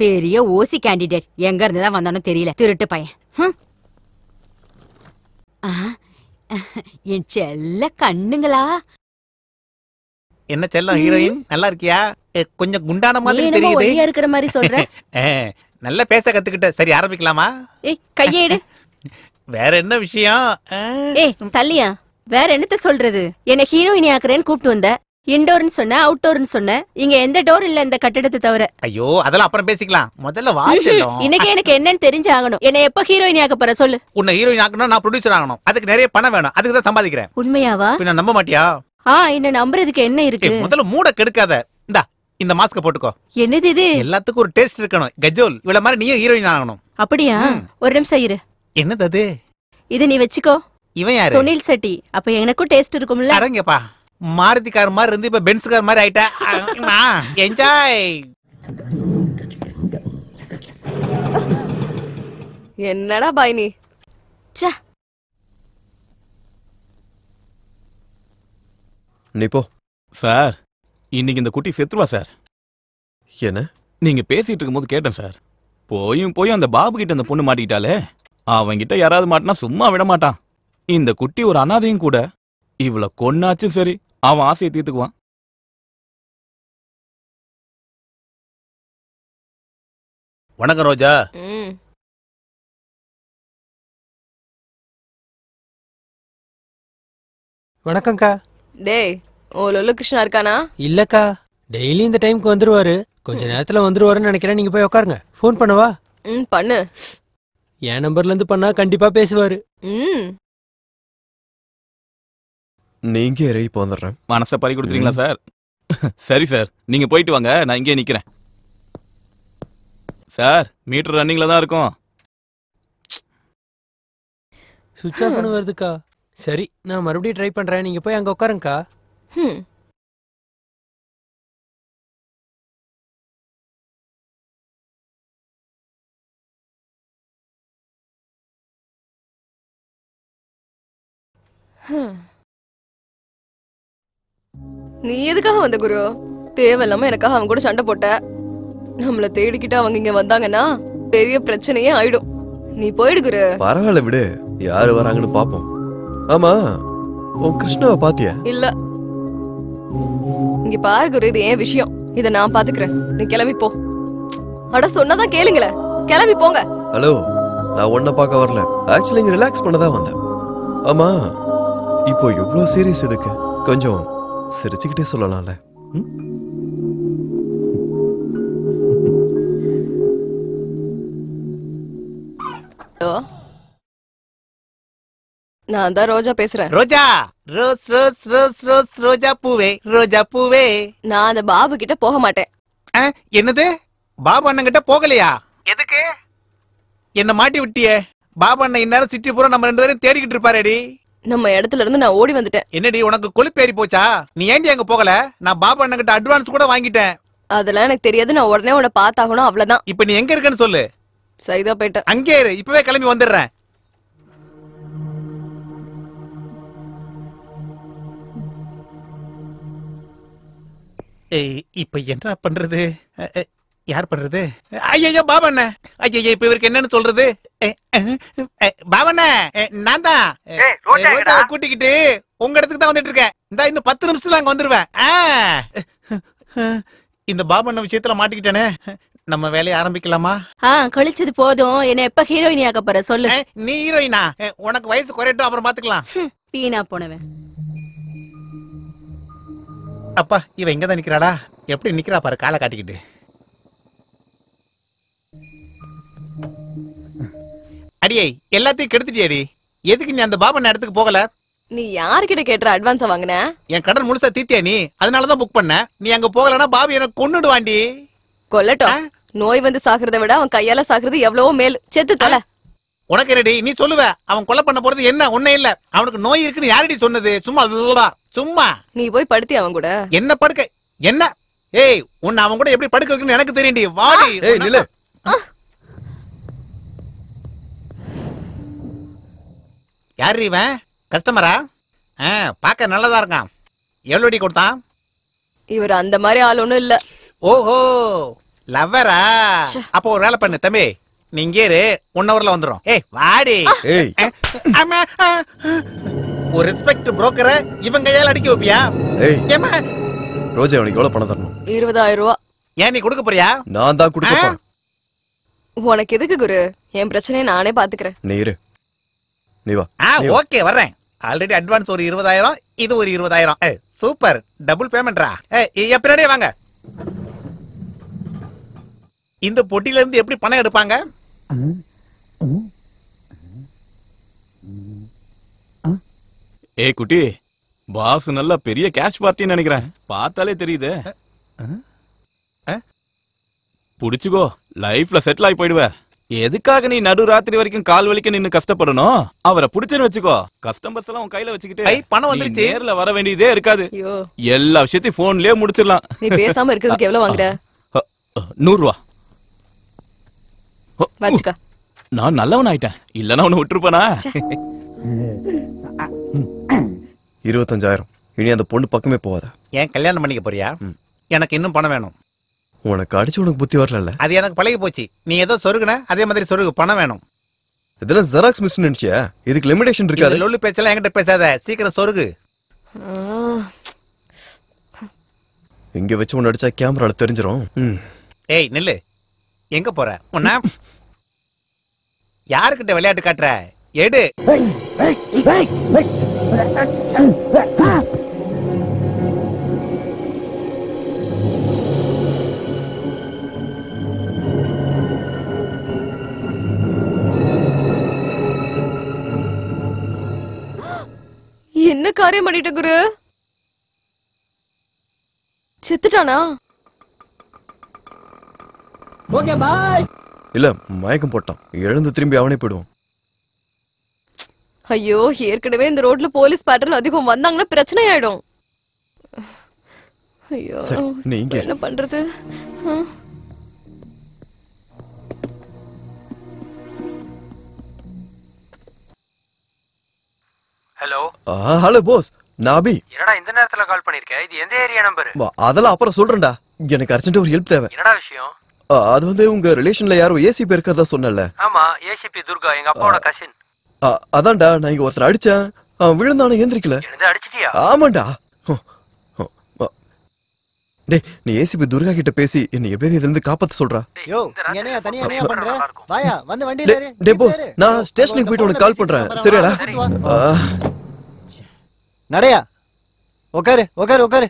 பெரிய ஓசி கேண்டிடேட். எங்க இருந்து தான் வந்தானோ தெரியல. திருட்டு பையன். என் செல்ல கண்ணுங்களா. என்ன செல்லம் ஹீரோயின் நல்லா இருக்கியா? கொஞ்சம் குண்டான மாதிரி தெரியுது. ஒல்லியா இருக்கிற மாதிரி சொல்ற. நல்லா பேச கத்துக்கிட்ட. சரி ஆரம்பிக்கலாமா? கையேடு. வேற என்ன விஷயம்? தள்ளியா வேற என்னத்த சொல்றது? என்ன ஹீரோயினி ஆக்குறேன்னு கூப்பிட்டு வந்த. இன்டோர்னு சொன்ன, அவுட்டோர்னு சொன்ன. இங்க எந்த டோர் இல்ல இந்த கட்டடத்தை தவிர. ஐயோ அதெல்லாம் அப்புறம் பேசிக்கலாம். முதல்ல வாச்சலாம். இன்னைக்கு எனக்கு என்னன்னு தெரிஞ்சு ஆகணும். என்ன எப்ப ஹீரோயினி ஆக்க போற சொல்லு. உன்னை ஹீரோயின் ஆக்கணும் நான் ப்ரொடியூசர் ஆகணும். அதுக்கு நிறைய பணம் வேணும். அதுக்கு தான் சம்பாதிக்கிறேன். உண்மையாவா? பின்ன நம்ப மாட்டியா? என்ன நம்புறதுக்கு என்ன இருக்கு? முதல்ல மூட கெடுக்காத. இந்தா இந்த மாஸ்க போட்டுக்கோ. என்னது இது? எல்லாத்துக்கும் ஒரு டேஸ்ட் இருக்கணும். கஜோல் இவள மாதிரி நீயும் ஹீரோயின் ஆகணும். அப்படியா? ஒரு நிமிஷம் இரு. என்னது அது? இது நீ வெச்சுக்கோ. இவன் யாரு? சுனில் செட்டி. அப்ப எனக்கும் டேஸ்ட் இருக்கும்ல. அடங்கப்பா. மாருதி கார் மாதிரி இருந்து இப்ப பென்ஸ் கார் மாதிரி ஆயிட்டா. என்ஜாய். என்னடா பாய் நீ? நீ போ. சார் இன்னைக்கு இந்த குட்டி செத்துருவா சார். என்ன? நீங்க பேசிட்டு இருக்கும்போது கேட்டேன் சார். போயும் அந்த பாபு கிட்ட அந்த பொண்ணு மாட்டிக்கிட்டாலே. அவன்கிட்ட யாராவது மாட்டினா சும்மா விட மாட்டான். இந்த குட்டி ஒரு அனாதையும் கூட. இவளை கொன்னாச்சும் சரி அவன் ஆசையை தீர்த்துக்குவான். வணக்கம் ரோஜா. வணக்கம்க்கா. டேய் ஓ லொல்லு கிருஷ்ணா இருக்கானா? இல்லக்கா டெய்லி இந்த டைம்க்கு வந்துருவாரு. கொஞ்ச நேரத்துல வந்துருவாருன்னு நினைக்கிறேன். நீங்க போய் உட்காருங்க. ஃபோன் பண்ணவா? பண்ணு. என் நம்பர்ல இருந்து பண்ணா கண்டிப்பா பேசுவாரு. நீங்க இறங்கி போந்துடுறேன். மனசை பறி கொடுத்துறீங்களா சார்? சரி சார் நீங்க போயிட்டு வாங்க. நான் இங்கே நிக்கிறேன். சார் மீட்டர் ரன்னிங்ல தான் இருக்கும். சுவிட்ச் ஆஃப் பண்ண வருதுக்கா. சரி நான் மறுபடியும் ட்ரை பண்றேன். நீங்க போய் அங்க உட்காருங்கக்கா. நீ எதுக்காக வந்த குரு? தேவையில்லாம எனக்காக அவங்க கூட சண்டை போட்ட. நம்மள தேடிக்கிட்டு அவங்க இங்க வந்தாங்கன்னா பெரிய பிரச்சனையே ஆயிடும். நீ போயிடு குரு. பரவாயில்ல விடு. யாரு வராங்கன்னு பாப்போம். ஆமா உன் கிருஷ்ணாவை பாத்தியா? இல்ல. இங்க பாரு குரு இது ஏன் விஷயம். இத நான் பாத்துக்கிறேன். நீ கிளம்பி போ. அட சொன்னதான் கேளுங்களே. கிளம்பி போங்க. ஹலோ நான் உன்னை பார்க்க வரல. ஆக்சுவலி இங்க ரிலாக்ஸ் பண்ணதான் வந்தேன். ஆமா இப்போ இவ்வளவு சீரியஸ் எதுக்கு? கொஞ்சம் சிரிச்சுக்கிட்டே சொல்லலாம்ல. நான் தான் ரோஜா பேசுறேன். ரோஜா ரோஸ் ரோஸ் ரோஸ் ரோஸ் ரோஜா பூவே ரோஜா பூவே. நான் அந்த பாபு கிட்ட போக மாட்டேன். என்னது? பாபு அண்ணன் கிட்ட போகலையா? எதுக்கு? என்ன மாட்டி விட்டியே. பாபு அண்ணன் இந்நேரம் சிட்டி பூரா நம்ம 2 பேரும் தேடிக்கிட்டு இருப்பாரேடி. நம்ம இடத்துல இருந்து நான் ஓடி வந்துட்டேன். என்னடி உனக்கு கொழுப்பேறி போச்சா? நீ ஏன்டி அங்க போகல? நான் பாபா அண்ணன் கிட்ட அட்வான்ஸ் கூட வாங்கிட்டேன். அதெல்லாம் எனக்கு தெரியாது. நான் உடனே உன்னை பார்த்தாகணும், அவ்வளவுதான். இப்ப நீ எங்க இருக்கன்னு சொல்லு. சைதாப்பேட்டை. அங்கே இரு, இப்பவே கிளம்பி வந்துடுறேன். இப்ப என்ன பண்றது? யார் பண்றது? ஐயோ பாபண்ண, ஐயோ இப்ப இவருக்கு என்னன்னு சொல்றது? பாபண்ண, நான் தான் கூட்டிக்கிட்டு உங்க இடத்துக்கு தான் வந்துட்டு இருக்கேன். இந்த இன்னும் 10 நிமிஷத்துல அங்க வந்துருவேன். இந்த பாபண்ண விஷயத்துல மாட்டிக்கிட்டேனே. நம்ம வேலையை ஆரம்பிக்கலாமா? கழிச்சது போதும். என்ன எப்ப ஹீரோயினி ஆக்க போற சொல்லு. நீ ஹீரோயினா? உனக்கு வயசு குறையட்டும், அப்புறம் பாத்துக்கலாம். வீணா போனவன். அப்பா, இவ இங்கதான் நிக்கிறாடா. எப்படி நிக்கிறா பாரு, காலை காட்டிக்கிட்டு. அடியே, எல்லாத்தையும் கெடுத்துட்டியடி. எதுக்கு நீ அந்த பாபண்ண இடத்துக்கு போகல? நீ யார்கிட்ட கேட்டுற அட்வான்ஸா வாங்கின? என் கடன் முழுசா தீத்தியா நீ? அதனாலதான் புக் பண்ண. நீ அங்க போகலன்னா பாபி எனக்கு கொன்னுடுவாண்டி. கொல்லட்டும். நோய் வந்து சாகுறதை விட அவன் கையால சாகுறது எவ்வளவோ மேல். செத்து தொலை. உனக்கு ரெடி? நீ சொல்லுவ அவன் கொலை பண்ண போறது என்ன? ஒண்ணே இல்ல. அவனுக்கு நோய் இருக்குன்னு யாரடி சொன்னது? சும்மா சும்மா. நீ போய் படுத்தி அவன் கூட. என்ன படுக்க? என்ன? ஏய், உன்னை அவன் கூட எப்படி படுக்க வைக்கணும்னு எனக்கு தெரியும்டி. வாடி. ஏய் நில்லு. யாரு இவன்? கஸ்டமரா? பாக்க நல்லதா இருக்கான். எவ்வளோடி கொடுத்தான்? இவர் அந்த மாதிரி ஆள் ஒண்ணும் இல்ல. ஓஹோ, லவ்வரா? அப்போ ஒரு வேலை பண்ணு தம்பி, நீ இங்கே இரு, 1 ஹவர்ல வந்துரும். ஏய் வாடி. ஒரு ரெஸ்பெக்ட் புரோக்கரை இவன் கையால அடிக்க வைப்பியா? ரோஜா, அவனுக்கு எவ்வளவு பணம் தரணும்? 20,000 ரூபா. ஏன் நீ கொடுக்க போறியா? நான் தான் கொடுக்க போறேன். உனக்கு எதுக்கு குரு? என் பிரச்சனையை நானே பாத்துக்கிறேன். நீ இரு, நீ வா. ஓகே வர்றேன். ஆல்ரெடி அட்வான்ஸ் ஒரு 20,000, இது ஒரு 20,000. சூப்பர், டபுள் பேமெண்ட்ரா. பின்னாடியே வாங்க. இந்த பொட்டில இருந்து எப்படி பணம் எடுப்பாங்க? ஏய் குட்டி, பாஸ் நல்ல பெரிய கேஷ் பார்ட்டின்னு நினைக்கிறேன். பார்த்தாலே தெரியுது. புடிச்சுக்கோ, லைஃப்ல செட்டில் ஆகி போயிடுவ. எதுக்காக நீ நடு ராத்திரி வரைக்கும் கால் வலிக்க நின்னு கஷ்டப்படணும்? அவரை புடிச்சுன்னு வச்சுக்கோ. கஸ்டமர்ஸ் எல்லாம் உன் கையில வச்சுக்கிட்டு பணம் வந்துருச்சு, நேர்ல வர வேண்டியதே இருக்காது. எல்லா விஷயத்தையும் போன்லயே முடிச்சிடலாம். நீ பேசாம இருக்கிறதுக்கு எவ்வளவு வாங்குற? 100 ரூபா. வச்சுக்க. நான் நல்லவன் ஆயிட்டேன், இல்லன்னா உன்னை விட்டுருப்பானா? 25,000. இனி அந்த பொண்ணு பக்கமே போவாத. ஏன் கல்யாணம் பண்ணிக்க போறியா? எனக்கு இன்னும் பணம் வேணும். உனக்கு அடிச்சு உனக்கு புத்தி வரல. அது எனக்கு பழகி போச்சு. நீ ஏதோ சொருகுன அதே மாதிரி சொருகு. பணம் வேணும். இதெல்லாம் ஜெராக்ஸ் மிஷின் நினைச்சியா? இதுக்கு லிமிடேஷன் இருக்காது. லொல்லு பேச்செல்லாம் என்கிட்ட பேசாத, சீக்கிரம் சொருகு. இங்க வச்சு ஒன்னு அடிச்சா கேமரால தெரிஞ்சிரும். ஏய் நில்லு, எங்க போற? உன்ன யாருக்கிட்ட விளையாட்டு காட்டுற? எடு. என்ன காரியம் பண்ணிட்ட குரு? செத்துட்டானா? Okay bye. இல்ல, மயக்கம் போட்டான். எழுந்து திரும்பி அவனே போயிடுவான். ஐயோ, ஏற்கனவே இந்த ரோட்ல போலீஸ் பேட்ரோல் அதிகம் வந்தாங்கன்னா பிரச்சனை ஆயிடும். ஐயோ, என்ன பண்றது? ஹலோ. ஹலோ போஸ், நான் அபி. என்னடா இந்த நேரத்துல கால் பண்ணிருக்க? இது எந்த ஏரியா நம்பர்? அதெல்லாம் அப்புறம் சொல்றேன்டா. எனக்கு அர்ஜென்ட்டா ஒரு ஹெல்ப் தேவை. என்னடா விஷயம்? அது வந்து உங்க ரிலேஷன்ல யாரோ ஏசிபி இருக்கறதா சொன்னல. ஆமா, ஏசிபி துர்கா எங்க அப்பாவோட கசின். அதான்டா, நான் இங்க ஒருத்தர் அடிச்சேன். விழுந்தானே எந்திரிக்கல. என்னது அடிச்சிட்டியா? ஆமாடா. டேய், நீ ஏசிபி துர்கா கிட்ட பேசி என்ன எப்படியாவது இதுல இருந்து காப்பாத்த சொல்றா. யோ, நீ என்னையா தனியா என்னையா பண்ற? வாயா, வந்து வண்டியில ஏறு. டேய் போஸ், நான் ஸ்டேஷனுக்கு போய் உனக்கு கால் பண்றேன். சரியாடா? நடையா. உட்காரு உட்காரு உட்காரு.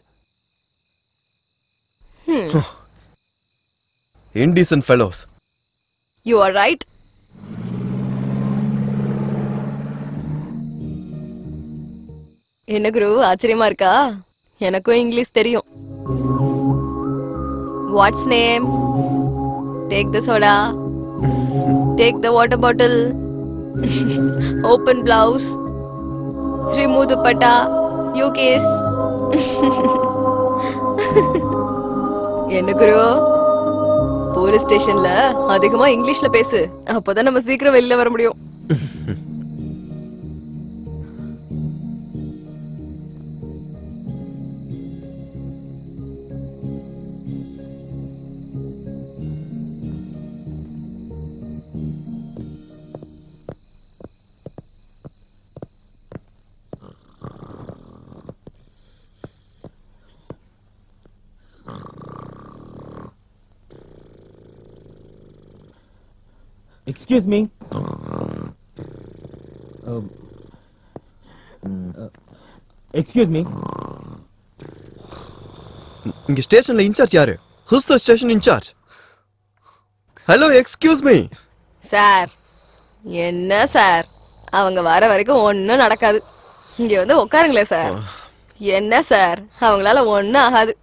Indecent fellows. You are right. என்ன குரு, ஆச்சரியமா இருக்கா? எனக்கும் இங்கிலீஷ் தெரியும். What's name? Take the soda. Take the water bottle. Open blouse. Remove dupatta, you kiss. என்ன குரு, போலீஸ் ஸ்டேஷன்ல அதிகமா இங்கிலீஷ்ல பேசு, அப்பதான் நம்ம சீக்கிரம் வெளியில வர முடியும். Excuse me. Excuse me. இங்க ஸ்டேஷன்ல இன்சார்ஜ் யாரு? Who's the station in charge? Hello, excuse me. Sir, என்ன சார், அவங்க வர வரைக்கும் ஒன்னும் நடக்காது. இங்க வந்து உட்காருங்களே சார். என்ன சார், அவங்களால ஒன்னும் ஆகாது.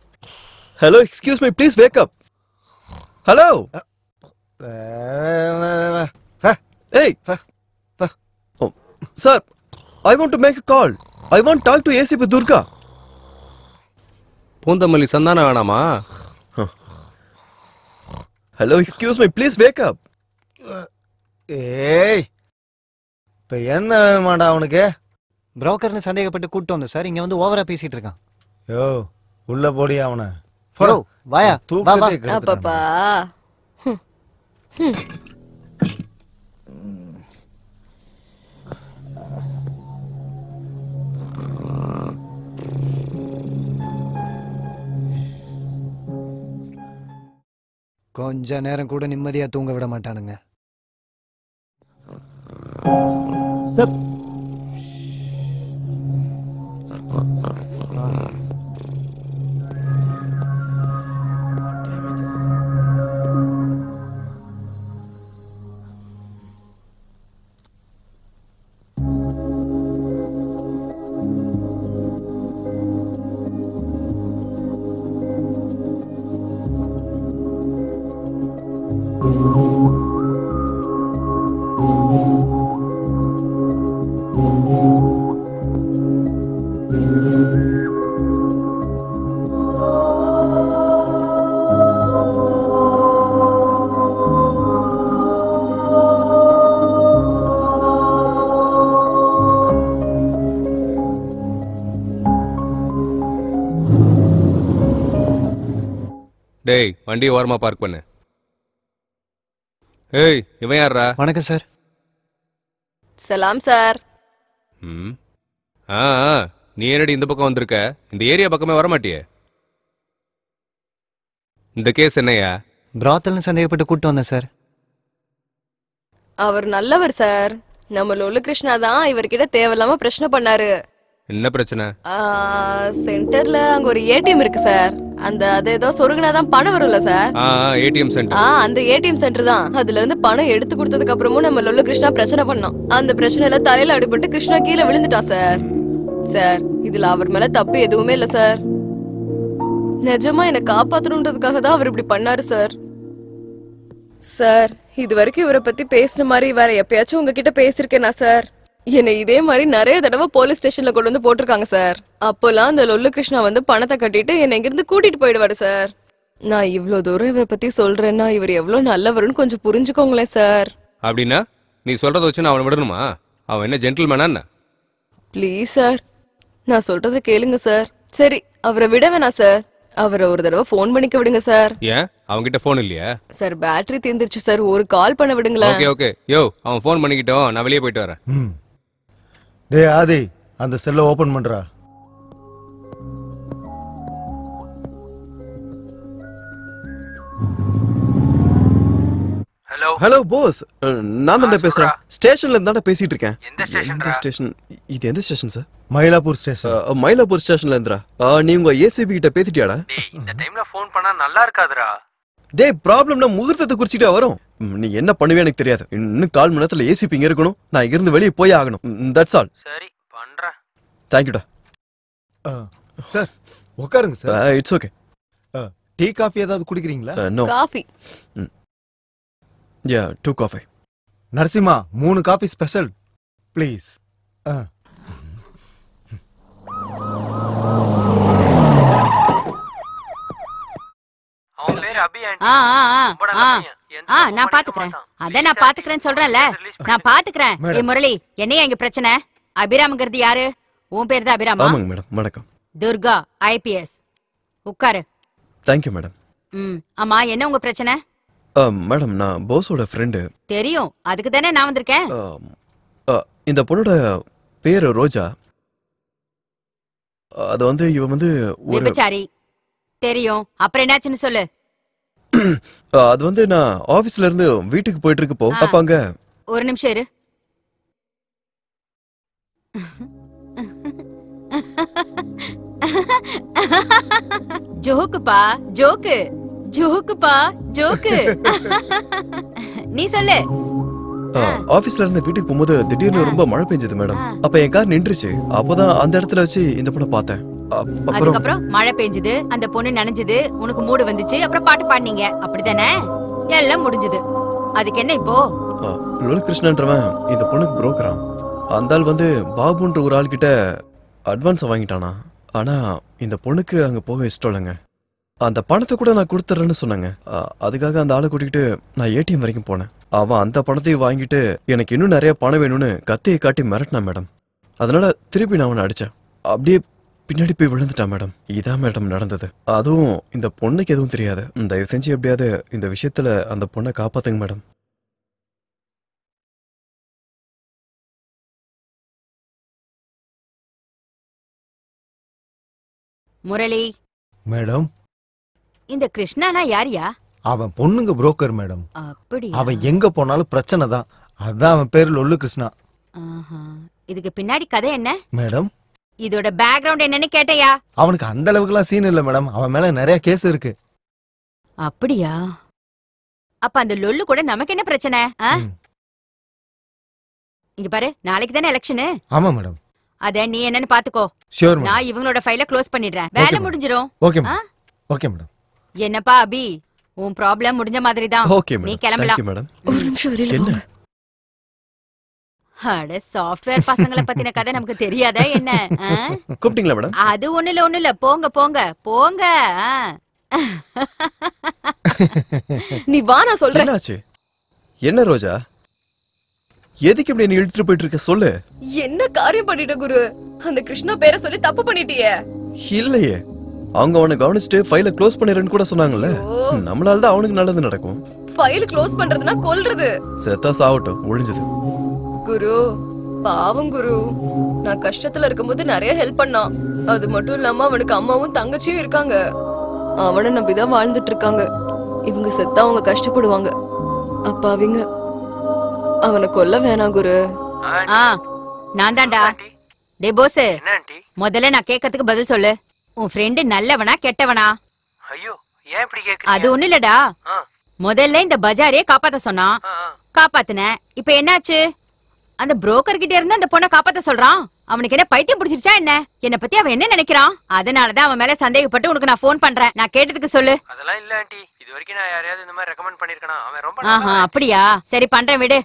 Hello, excuse me, please wake up. Hello. Hey. Oh, sir, I want to make a call. I want to talk to ACP Durga. Poonamallee சந்தானா வேணாமா? Hello, excuse me, please wake up. ஏய், இப்ப என்ன வேணுமாடா அவனுக்கு? புரோக்கர்னு சந்தேகப்பட்டு கூப்பிட்டு வந்தேன் சார். இங்க வந்து ஓவரா பேசிட்டு இருக்கான். யோ, உள்ள போடி அவனை. ஹலோ, வாயா. அப்பப்பா. கொஞ்ச நேரம் கூட நிம்மதியா தூங்க விட மாட்டானுங்க. டேய், வண்டியை ஓரமா பார்க் பண்ணு. ஏய், இவன் யாரா? வணக்கம் சார். சலாம் சார். நீ என்னடி இந்த பக்கம் வந்திருக்க? இந்த ஏரியா பக்கமே வர மாட்டியே. இந்த கேஸ் என்னையா? பிராத்தல்னு சந்தேகப்பட்டு கூப்பிட்டு வந்தேன் சார். அவர் நல்லவர் சார். நம்ம லொல்லு கிருஷ்ணா தான் இவர்கிட்ட தேவையில்லாம பிரச்சனை பண்ணாரு. என்ன பிரச்சனை? சென்டர்ல அங்க ஒரு ஏடிஎம் இருக்கு சார். அது ஏதோ சொருகுனாதான் பணம் வரும்ல சார். ATM centre. அந்த ஏடிஎம் சென்டர் தான். அதுல இருந்து பணம் எடுத்து கொடுத்ததுக்கு அப்புறமும் நம்ம லொல்லு கிருஷ்ணா பிரச்சனை பண்ணோம். அந்த பிரச்சனையில தலையில அடிபட்டு கிருஷ்ணா கீழே விழுந்துட்டான் சார். சார், இதுல அவர் மேல தப்பு எதுவுமே இல்ல சார். நிஜமா என்ன காப்பாத்தணுன்றதுக்காக தான் அவர் இப்படி பண்ணாரு சார். சார், இது வரைக்கும் இவரை பத்தி பேசின மாதிரி வேற எப்பயாச்சும் உங்ககிட்ட பேசிருக்கேனா சார்? என்னை இதே மாதிரி நிறைய தடவை போலீஸ் ஸ்டேஷன்ல கொண்டு வந்து போட்டிருக்காங்க சார். அப்போல்லாம் அந்த லொல்லு கிருஷ்ணா வந்து பணத்தை கட்டிட்டு என்னை இங்கிருந்து கூட்டிட்டு போயிடுவாரு சார். நான் இவ்வளவு தூரம் இவரை பத்தி சொல்றேன்னா இவர் எவ்வளவு நல்லவருன்னு கொஞ்சம் புரிஞ்சுக்கோங்களேன் சார். அப்படின்னா நீ சொல்றத வச்சு நான் அவனை விடணுமா? அவன் என்ன ஜென்டில்மேனா என்ன? ப்ளீஸ் சார், நான் சொல்றத கேளுங்க சார். சரி, அவரை விட வேணாம் சார். அவரை ஒரு தடவை போன் பண்ணிக்க விடுங்க சார். ஏன், அவன்கிட்ட போன் இல்லையா? சார், பேட்டரி தீர்ந்துருச்சு சார். ஒரு கால் பண்ண விடுங்களேன். ஓகே. யோ, அவன் போன் பண்ணிக்கிட்டோம், நான் வெளியே போயிட்டு வரேன். டேய் ஆதி, அந்த செல்லை ஓபன் பண்றா. ஹலோ போஸ், நான் தான் பேசுறேன். ஸ்டேஷன்ல இருந்தா பேசிட்டு இருக்கேன். எந்த ஸ்டேஷன்? இது எந்த station sir? Mylapore station. Mylapore ஸ்டேஷன்ல இருந்துடா. நீ உங்க ஏசிபி கிட்ட பேசிட்டியாடா? இந்த டைம்ல ஃபோன் பண்ணா நல்லா இருக்காதுடா. டேய், ப்ராப்ளம்னா முகூர்த்தத்தை குறிச்சிட்டா வரும். நீ என்ன பண்ணுவே எனக்கு தெரியாது. இன்னும் 1/4 மணி நேரத்துல ஏசிபி இங்க இருக்கணும். நான் இங்க இருந்து வெளியே போய் ஆகணும். That's all. சரி, பண்றேன். தேங்க்யூடா. சார், உட்காருங்க sir. It's okay. Tea coffee ஏதாவது குடிக்கிறீங்களா? No. Coffee. Yeah, 2 coffee. Narasimha, 3 coffee special please. அவன் பேரு அபி ஆண்டி. நான் பாத்துக்கிறேன். அதான் நான் பாத்துக்கிறேன்னு சொல்றேன்ல. நான் பாத்துக்கிறேன். ஏய் முரளி, என்னையா இங்க பிரச்சனை? அபிராம்ங்கிறது யாரு? உன் பேர் தான் அபிராமா? ஆமாங்க மேடம். வணக்கம். துர்கா, IPS. உட்காரு. Thank you madam. ஆமா, என்ன உங்க பிரச்சனை? மேடம், நான் போஸோட ஃப்ரெண்டு. தெரியும், அதுக்கு தானே நான் வந்திருக்கேன். இந்த பொண்ணோட பேரு ரோஜா. அது வந்து இவ வந்து ஒரு விபச்சாரி. தெரியும். அப்புறம் என்னாச்சுன்னு சொல்லு. அது வந்து நான் ஆபீஸ்ல இருந்து வீட்டுக்கு போயிட்டு இருக்கப்போ அப்ப அங்க ஒரு நிமிஷம் இரு. ஜோக்குப்பா, ஜோக்கு. ஜோக்குப்பா, ஜோக்கு. நீ சொல்லு. ஆபீஸ்ல இருந்து வீட்டுக்கு போகும்போது திடீர்னு ரொம்ப மழை பெஞ்சது மேடம். அப்ப என் கார் நின்றுச்சு. அப்பதான் அந்த இடத்துல வச்சு இந்த பொண்ணை பார்த்தேன். அதுக்கப்புறம் மழை பெஞ்சது, அந்த பொண்ணு நனைஞ்சது, உனக்கு மூடு வந்துச்சு, அப்புறம் பாட்டு பாடினீங்க, அப்படிதானே? எல்லாம் முடிஞ்சது. அதுக்கு என்ன இப்போ? லோலி கிருஷ்ணன்றவன் இந்த பொண்ணுக்கு புரோக்கரான். அந்த ஆள் வந்து பாபுன்ற ஒரு ஆள் கிட்ட அட்வான்ஸ் வாங்கிட்டானா. ஆனா இந்த பொண்ணுக்கு அங்க போக இஷ்டம் இல்லைங்க. அந்த பணத்தை கூட நான் கொடுத்துறேன்னு சொன்னாங்க. அதுக்காக அந்த ஆளை கூட்டிகிட்டு நான் ஏடிஎம் வரைக்கும் போனேன். அவன் அந்த பணத்தையும் வாங்கிட்டு எனக்கு இன்னும் நிறைய பணம் வேணும்னு கத்தியை காட்டி மிரட்டினான் மேடம். அதனால திருப்பி நான் அவனை அடிச்சேன். அப்படியே பின்னாடி போய் விழுந்துட்டான் மேடம். இதான் மேடம் நடந்தது. அதுவும் இந்த பொண்ணுக்கு எதுவும் தெரியாது. தயவு செஞ்சு எப்படியாவது இந்த விஷயத்துல அந்த பொண்ணை காப்பாத்துங்க மேடம். முரளி மேடம், இந்த கிருஷ்ணானா யாரியா? அவன் பொண்ணுங்க புரோக்கர் மேடம். அப்படியா? அவன் எங்க போனாலும் பிரச்சனை தான். அதான் அவன் பேரு லொல்லு கிருஷ்ணா. இதுக்கு பின்னாடி கதை என்ன மேடம்? இதோட பேக்ரவுண்ட் என்னன்னு கேட்டையா? அவனுக்கு அந்த அளவுக்குலாம் சீன் இல்ல மேடம். அவன் மேல நிறைய கேஸ் இருக்கு. அப்படியா? அப்ப அந்த லொல்லு கூட நமக்கு என்ன பிரச்சனை? இங்க பாரு, நாளைக்கு தானே எலெக்ஷனு. ஆமா மேடம். அத நீ என்னன்னு பாத்துக்கோ. Sure madam. நான் இவங்களோட ஃபைல க்ளோஸ் பண்ணிடுறேன். வேலை முடிஞ்சிரும். Okay madam. Okay madam. என்னப்பா அபி, உன் ப்ராப்ளம் முடிஞ்ச மாதிரி தான். Okay madam. நீ கிளம்பலாம். Thank you madam. ஒரு நிமிஷம் வெளியில என்ன? அட, சாஃப்ட்வேர் பசங்கள பத்தின கதை நமக்கு தெரியாதா என்ன? கூப்பிட்டீங்களா மேடம்? அது ஒண்ணு இல்ல. போங்க போங்க போங்க. நீ வா, நான் சொல்றேன். என்னாச்சு? என்ன ரோஜா, எதுக்கு இப்படி நீ இழுத்துட்டு போயிட்டு இருக்க? சொல்லு. என்ன காரியம் பண்ணிட்ட குரு? அந்த கிருஷ்ணா பேரை சொல்லி தப்பு பண்ணிட்டியே. இல்லையே, அவங்க அவனை கவனிச்சுட்டு ஃபைல க்ளோஸ் பண்ணிடுறேன்னு கூட சொன்னாங்கல்ல. நம்மளால தான் அவனுக்கு நல்லது நடக்கும். ஃபைல் க்ளோஸ் பண்றதுனா கொல்றது. செத்தா சாவட்டும், ஒழிஞ்சது. குரு பாவம் குரு, நான் கஷ்டத்துல இருக்கும்போது நிறைய ஹெல்ப் பண்ணான். அது மட்டும் இல்லாம அவனுக்கு அம்மாவும் தங்கச்சியும் இருக்காங்க. அவனை நம்பிதான் வாழ்ந்துட்டு இருக்காங்க. இவங்க செத்தா அவங்க கஷ்டப்படுவாங்க. அப்ப அவங்க அவனை கொல்ல வேணாம் குரு. நான் தான்டா. டே போஸ், முதல்ல நான் கேட்கறதுக்கு பதில் சொல்லு. உன் ஃப்ரெண்டு நல்லவனா கெட்டவனா? ஐயோ, ஏன் இப்படி கேக்குறீங்க? அது ஒண்ணு இல்லடா. முதல்ல இந்த பஜாரியே காப்பாத்த சொன்னான், காப்பாத்துன. இப்ப என்னாச்சு? அந்த புரோக்கர் கிட்ட இருந்து அந்த பொண்ணை காப்பாத்த சொல்றான். அவனுக்கு என்ன பைத்தியம் பிடிச்சிருச்சா என்ன? என்ன பத்தி அவன் என்ன நினைக்கிறான்? அதனாலதான் அவன் மேல சந்தேகப்பட்டு உனக்கு நான் போன் பண்றேன். நான் கேட்டதுக்கு சொல்லு. அதெல்லாம் இல்ல ஆண்டி, இது வரைக்கும் நான் யாரையாவது இந்த மாதிரி ரெக்கமெண்ட் பண்ணிருக்கேனா? அவன் ரொம்ப அப்படியா? சரி, பண்றேன், விடு.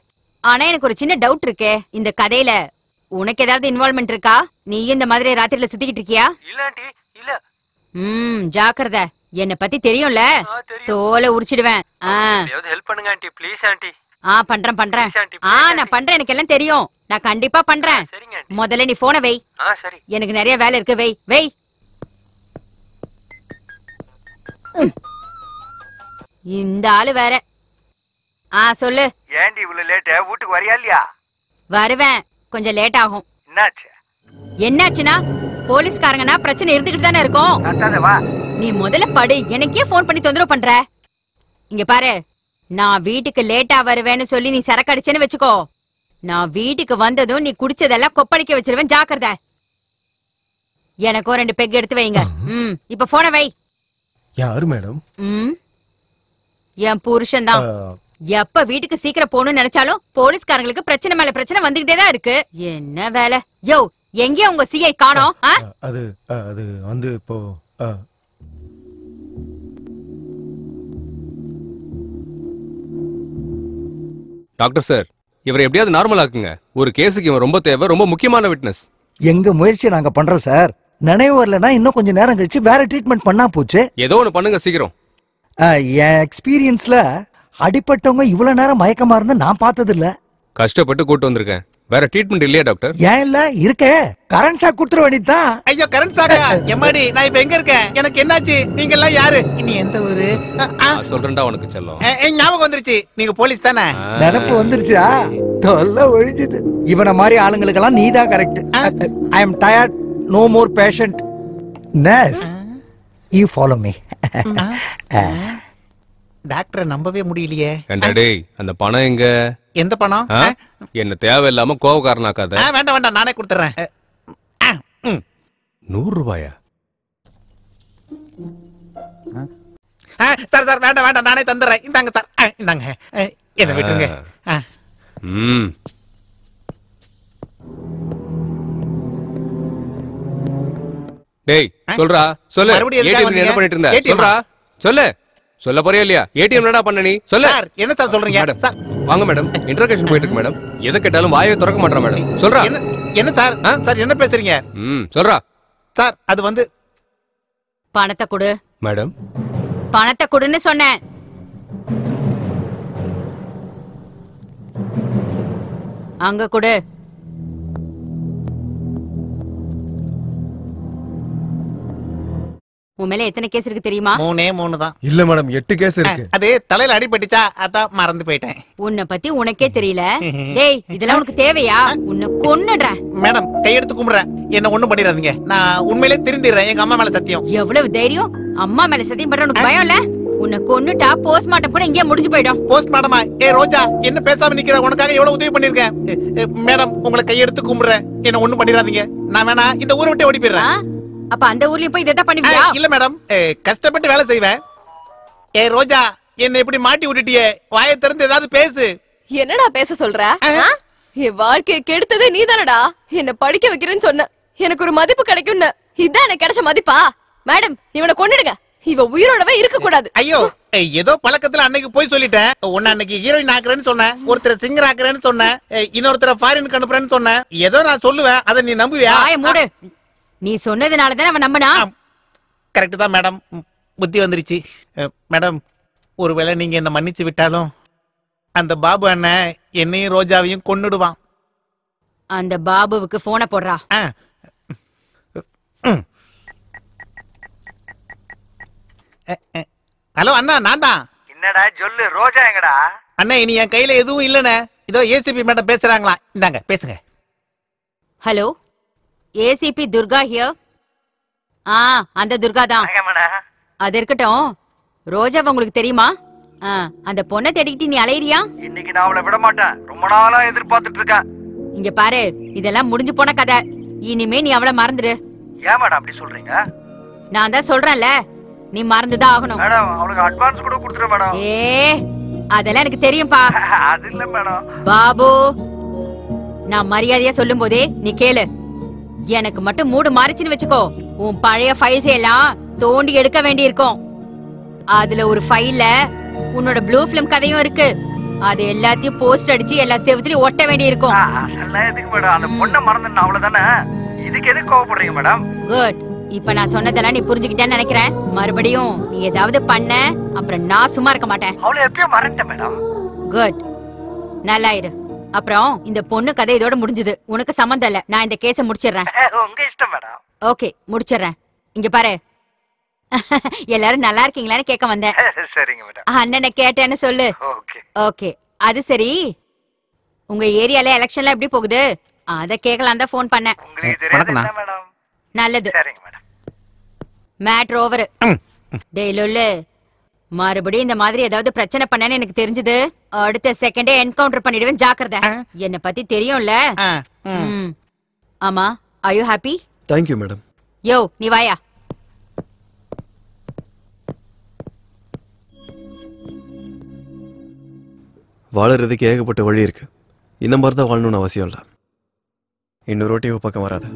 ஆனா எனக்கு ஒரு சின்ன டவுட் இருக்கே. இந்த கதையில உனக்கு ஏதாவது இன்வால்வ்மெண்ட் இருக்கா? நீ இந்த மாதிரி ராத்திரில சுத்திக்கிட்டு இருக்கியா? இல்ல ஆண்டி, இல்ல. ஜாக்கிரதை. என்ன பத்தி தெரியும்ல, தோலை உரிச்சிடுவேன். ஹெல்ப் பண்ணுங்க ஆண்டி, ப்ளீஸ் ஆண்டி. பண்றேன். நான் பண்றேன், எனக்கு எல்லாம் தெரியும். நான் கண்டிப்பா பண்றேன். முதல்ல நீ போனை வை. சரி. எனக்கு நிறைய வேலை இருக்கு. வை. இந்த ஆளு வேற. சொல்லு. ஏண்டி இவ்வளவு லேட்? வீட்டுக்கு வரியா இல்லையா? வருவேன், கொஞ்சம் லேட் ஆகும். என்னாச்சுன்னா போலீஸ்காரங்கன்னா பிரச்சனை இருந்துகிட்டு தானே இருக்கும். நீ முதல்ல படு, எனக்கே போன் பண்ணி தொந்தரவு பண்ற. இங்க பாரு, நான் வீட்டுக்கு லேட்டா வருவேன்னு சொல்லி நீ சரக்கு அடிச்சேன்னு வச்சுக்கோ. நான் வீட்டுக்கு வந்ததும் நீ குடிச்சதெல்லாம் கொப்பளிக்க வச்சிருவேன். ஜாக்கிரதை. எனக்கும் 2 பெக் எடுத்து வைங்க. இப்ப போன வை. யாரு மேடம்? என் புருஷன் தான். எப்ப வீட்டுக்கு சீக்கிரம் போகணும்னு நினைச்சாலும் போலீஸ்காரங்களுக்கு பிரச்சனை மேல பிரச்சனை வந்துகிட்டே தான் இருக்கு. என்ன வேலை? யோ, எங்கே உங்க சிஐ காணோம்? அது வந்து இப்போ டாக்டர் சார், இவரை எப்படியாவது நார்மல் ஆக்குங்க. ஒரு கேஸுக்கு இவன் ரொம்ப தேவை, ரொம்ப முக்கியமான விட்னஸ். எங்க முயற்சியை நாங்க பண்றோம் சார். நினைவு வரலன்னா இன்னும் கொஞ்சம் நேரம் கழிச்சு வேற ட்ரீட்மெண்ட் பண்ணா போச்சு. ஏதோ ஒண்ணு பண்ணுங்க சீக்கிரம். என் எக்ஸ்பீரியன்ஸ்ல அடிப்பட்டவங்க இவ்வளவு நேரம் மயக்கமா இருந்தா நான் பார்த்தது இல்ல. கஷ்டப்பட்டு கூட்டு வந்திருக்கேன். வேற ட்ரீட்மெண்ட் இல்லையா டாக்டர்? ஏன் இல்ல இருக்கே, கரண்ட் ஷாக் கொடுத்துற வேண்டியதுதான். ஐயோ கரண்ட் ஷாக்கா? எம்மாடி நான் இப்ப எங்க இருக்கேன்? எனக்கு என்னாச்சு? நீங்க எல்லாம் யாரு? நீ எந்த ஊரு? சொல்றேன்டா உனக்கு செல்லம். ஞாபகம் வந்துருச்சு, நீங்க போலீஸ் தானே? நினப்பு வந்துருச்சா? தொல்லை ஒழிஞ்சுது. இவனை மாதிரி ஆளுங்களுக்கெல்லாம் நீதான் correct. I am tired, no more patient. Nurse you follow me. டாக்டரை நம்பவே முடியலையே. ஏண்டா டேய், அந்த பணம் எங்க? எந்த பணம்? என்ன தேவையில்லாம கோவக்காரனாக்காத. வேண்டாம் வேண்டாம், நானே கொடுத்துறேன். 100 ரூபாயா? சார் சார் வேண்டாம் வேண்டாம், நானே தந்துடுறேன். இந்தாங்க சார், இந்தாங்க, என்ன விட்டுருங்க. டேய் சொல்றா, சொல்லு. மறுபடியும் எதுக்காக ஏடிஎம் என்ன பண்ணிட்டு இருந்த? ATM? சொல்றா, சொல்லு. சொல்ல போறியா இல்லையா? ஏடிஎம் என்னடா பண்ண நீ? சொல்லு. சார் என்ன சார் சொல்றீங்க? மேடம் வாங்க மேடம், இன்டர்கேஷன் போயிட்டு இருக்கு மேடம். எதை கேட்டாலும் வாயை திறக்க மாட்டறா மேடம். சொல்றா. என்ன சார்? சார் என்ன பேசுறீங்க? சொல்றா. சார் அது வந்து பணத்தை கொடு மேடம். பணத்தை கொடுன்னு சொன்னேன். அங்க கொடு. உன் மேல எத்தனை கேஸ் இருக்கு தெரியுமா? 3 தான். இல்ல மேடம் 8 கேஸ் இருக்கு. அது தலையில அடிபட்டுச்சா, அதான் மறந்து போயிட்டேன். உன்னை பத்தி உனக்கே தெரியல. டேய் இதெல்லாம் உனக்கு தேவையா? உன்னை கொன்னுடுறேன். மேடம் கையெடுத்து கும்பிடுறேன், என்ன ஒண்ணும் பண்ணிடாதீங்க. நான் உண்மையிலே திருந்திடுறேன், எங்க அம்மா மேல சத்தியம். எவ்வளவு தைரியம்! அம்மா மேல சத்தியம் பண்ற உனக்கு பயம் இல்ல? உன்னை கொன்னுட்டா போஸ்ட்மார்ட்டம் கூட இங்கே முடிஞ்சு போயிடும். போஸ்ட்மார்ட்டமா? ரோஜா என்ன பேசாம நிக்கிற? உனக்காக எவ்வளவு உதவி பண்ணிருக்கேன். மேடம் உங்களை கையெடுத்து கும்பிடுறேன், என்ன ஒண்ணும் பண்ணிடாதீங்க. நான் வேணா இந்த ஊரை விட்டு ஓடி போயிடுறேன். அப்ப அந்த ஊர்லயும் போய் இதான் பண்ணுவியா? இல்ல மேடம், கஷ்டப்பட்டு வேலை செய்வேன். ரோஜா என்ன இப்படி மாட்டி விட்டுட்டியே, வாயை திறந்து ஏதாவது பேசு. என்னடா பேச சொல்ற? என் வாழ்க்கையை கெடுத்ததே நீதானடா. என்ன படிக்க வைக்கிறேன்னு சொன்ன, எனக்கு ஒரு மதிப்பு கிடைக்கும்னு. இதான் எனக்கு கிடைச்ச மதிப்பா? மேடம் இவனை கொன்னுடுங்க, இவ உயிரோடவே இருக்க கூடாது. ஐயோ ஏதோ பழக்கத்துல அன்னைக்கு போய் சொல்லிட்டேன். உன்ன அன்னைக்கு ஹீரோயின் ஆக்குறேன்னு சொன்னேன், ஒருத்தர் சிங்கர் ஆக்குறேன்னு சொன்னேன், இன்னொருத்தர ஃபாரினுக்கு அனுப்புறேன்னு சொன்னேன். ஏதோ நான் சொல்லுவேன், அதை நீ நம்புவியா? மூடு. நீ சொன்னதுனாலதான் அவன் நம்பினா. கரெக்ட் தான் மேடம், புத்தி வந்துருச்சு. மேடம் ஒருவேளை நீங்க என்ன மன்னிச்சு விட்டாலும் அந்த பாபு அண்ணன் என்னையும் ரோஜாவையும் கொன்னுடுவான். அந்த பாபுவுக்கு போனை போடுறா. ஹலோ அண்ணா, நான் தான். என்னடா சொல்லு, ரோஜா எங்கடா? அண்ணா இனி என் கையில எதுவும் இல்லண்ணே. இதோ ஏசிபி மேடம் பேசுறாங்களா, இந்தாங்க பேசுங்க. Hello, ACP Durga here. அந்த துர்கா தான். அது இருக்கட்டும், ரோஜா உங்களுக்கு தெரியுமா? அந்த பொண்ணை தேடிக்கிட்டு நீ அலையிறியா? இன்னைக்கு நான் அவளை விட மாட்டேன், ரொம்ப நாளா எதிர்பார்த்துட்டு இருக்கேன். இங்க பாரு, இதெல்லாம் முடிஞ்சு போன கதை. இனிமே நீ அவளை மறந்துடு. ஏன் மேடம் அப்படி சொல்றீங்க? நான் தான் சொல்றேன்ல, நீ மறந்துதான் ஆகணும். மேடம் அவளுக்கு அட்வான்ஸ் கூட கொடுத்துறேன் மேடம். அதெல்லாம் எனக்கு தெரியும்பா. அது இல்ல மேடம். பாபு, நான் மரியாதையா சொல்லும் போதே நீ கேளு. எனக்கு மட்டும் மூடு மாறிச்சுன்னு வச்சுக்கோ, உன் பழைய ஃபைல்ஸ் எல்லாம் தோண்டி எடுக்க வேண்டி இருக்கும். அதுல ஒரு ஃபைல்ல உன்னோட ப்ளூ ஃபிலிம் கதையும் இருக்கு. அது எல்லாத்தையும் போஸ்ட் அடிச்சு எல்லா செவத்துலயும் ஒட்ட வேண்டி இருக்கும். அதெல்லாம் எதுக்கு மேடம்? அந்த பொண்ணை மறந்துட்டேன் அவ்வளவுதானே. இதுக்கு எதுக்கு கோவப்படுறீங்க மேடம்? குட். இப்ப நான் சொன்னதெல்லாம் நீ புரிஞ்சுக்கிட்டேன்னு நினைக்கிறேன். மறுபடியும் நீ ஏதாவது பண்ண, அப்புறம் நான் சும்மா இருக்க மாட்டேன். அவளை எப்பயோ மறந்துட்டேன் மேடம். குட், நல்லா இரு. அப்புறம் இந்த பொண்ணு கதை இதோட முடிஞ்சது. உனக்கு சம்மந்தம் இல்ல. நான் இந்த கேஸை முடிச்சிடுறேன். உங்க இஷ்டம் மேடம். ஓகே, முடிச்சிடுறேன். இங்க பாரு, எல்லாரும் நல்லா இருக்கீங்களான்னு கேட்க வந்தேன். சரிங்க மேடம். அண்ணனை கேட்டேன்னு சொல்லு. ஓகே, அது சரி. உங்க ஏரியால எலெக்ஷன்லாம் எப்படி போகுது? அத கேட்கலாம் தான் போன் பண்ணேன். நல்லது. Matter over. டெய்லி மறுபடியும் இந்த மாதிரி ஏதாவது பிரச்சனை பண்ணேன்னு எனக்கு தெரிஞ்சது, அடுத்த செகண்டே என்கவுண்டர் பண்ணிடுவேன். ஜாக்கிரதை. என்ன பத்தி தெரியும்ல? ஆமா. Are you happy? Thank you madam. யோ நீ வாயா. வாழறதுக்கு ஏகப்பட்ட வழி இருக்கு. இந்த மாதிரி தான் வாழணும்னு அவசியம் இல்லை. இன்னொரு ரோட்டியோ பக்கம் வராத.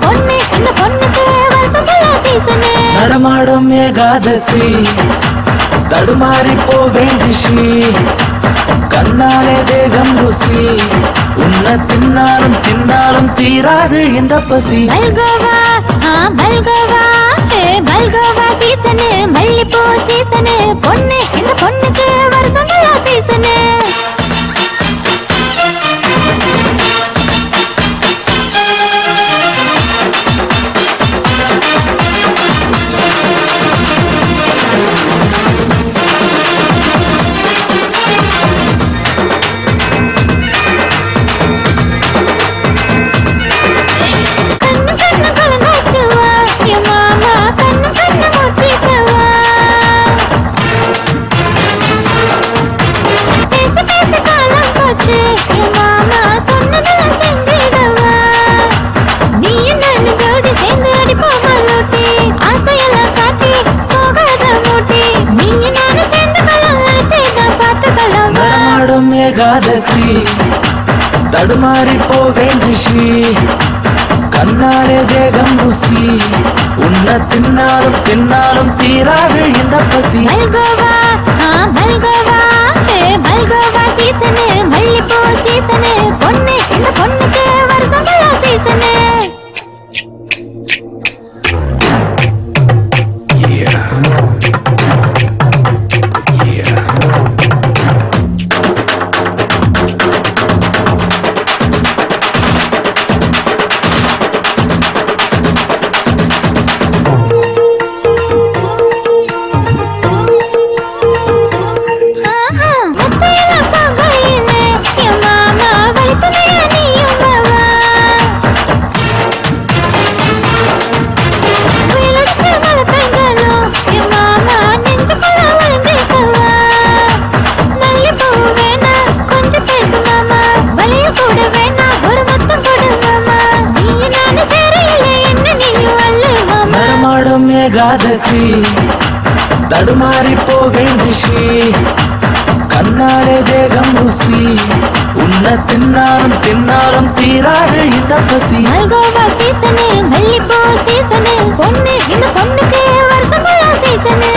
பொண்ணு இந்த பொண்ணுக்கு வருஷம் ஃபுல்லா சீசனு நடமாடும் ஏகாதசி தடுமாறி போவேன் ரிஷி கண்ணாலே தேகம் ருசி உன்னை தின்னாலும் தின்னாலும் தீராது இந்த பசி மல்கோவா மல்கோவா மல்கோவா சீசனு மல்லிப்பூ சீசனு பொண்ணு இந்த பொண்ணுக்கு வருஷம் ஃபுல்லா சீசனு ஏகாதசி தடுமாறி போவேன் ரிஷி கண்ணாலே தேகம் ருசி உன்னை தின்னாலும் தின்னாலும் தீராது இந்த பசி மல்கோவா மல்கோவா மல்கோவா சீசனு மல்லிப்பூ சீசனு பொண்ணு இந்த பொண்ணுக்கு வருஷம் ஃபுல்லா சீசனு ஏகாதசி தடுமாறி போவேன் ரிஷி கண்ணாலே தேகம் ருசி உன்னை தின்னாலும் தின்னாலும் தீராது இந்த பசி மல்கோவா சீசனு மல்லிப்பூ சீசனு பொண்ணு இந்த பொண்ணுக்கு வருஷம் ஃபுல்லா சீசனு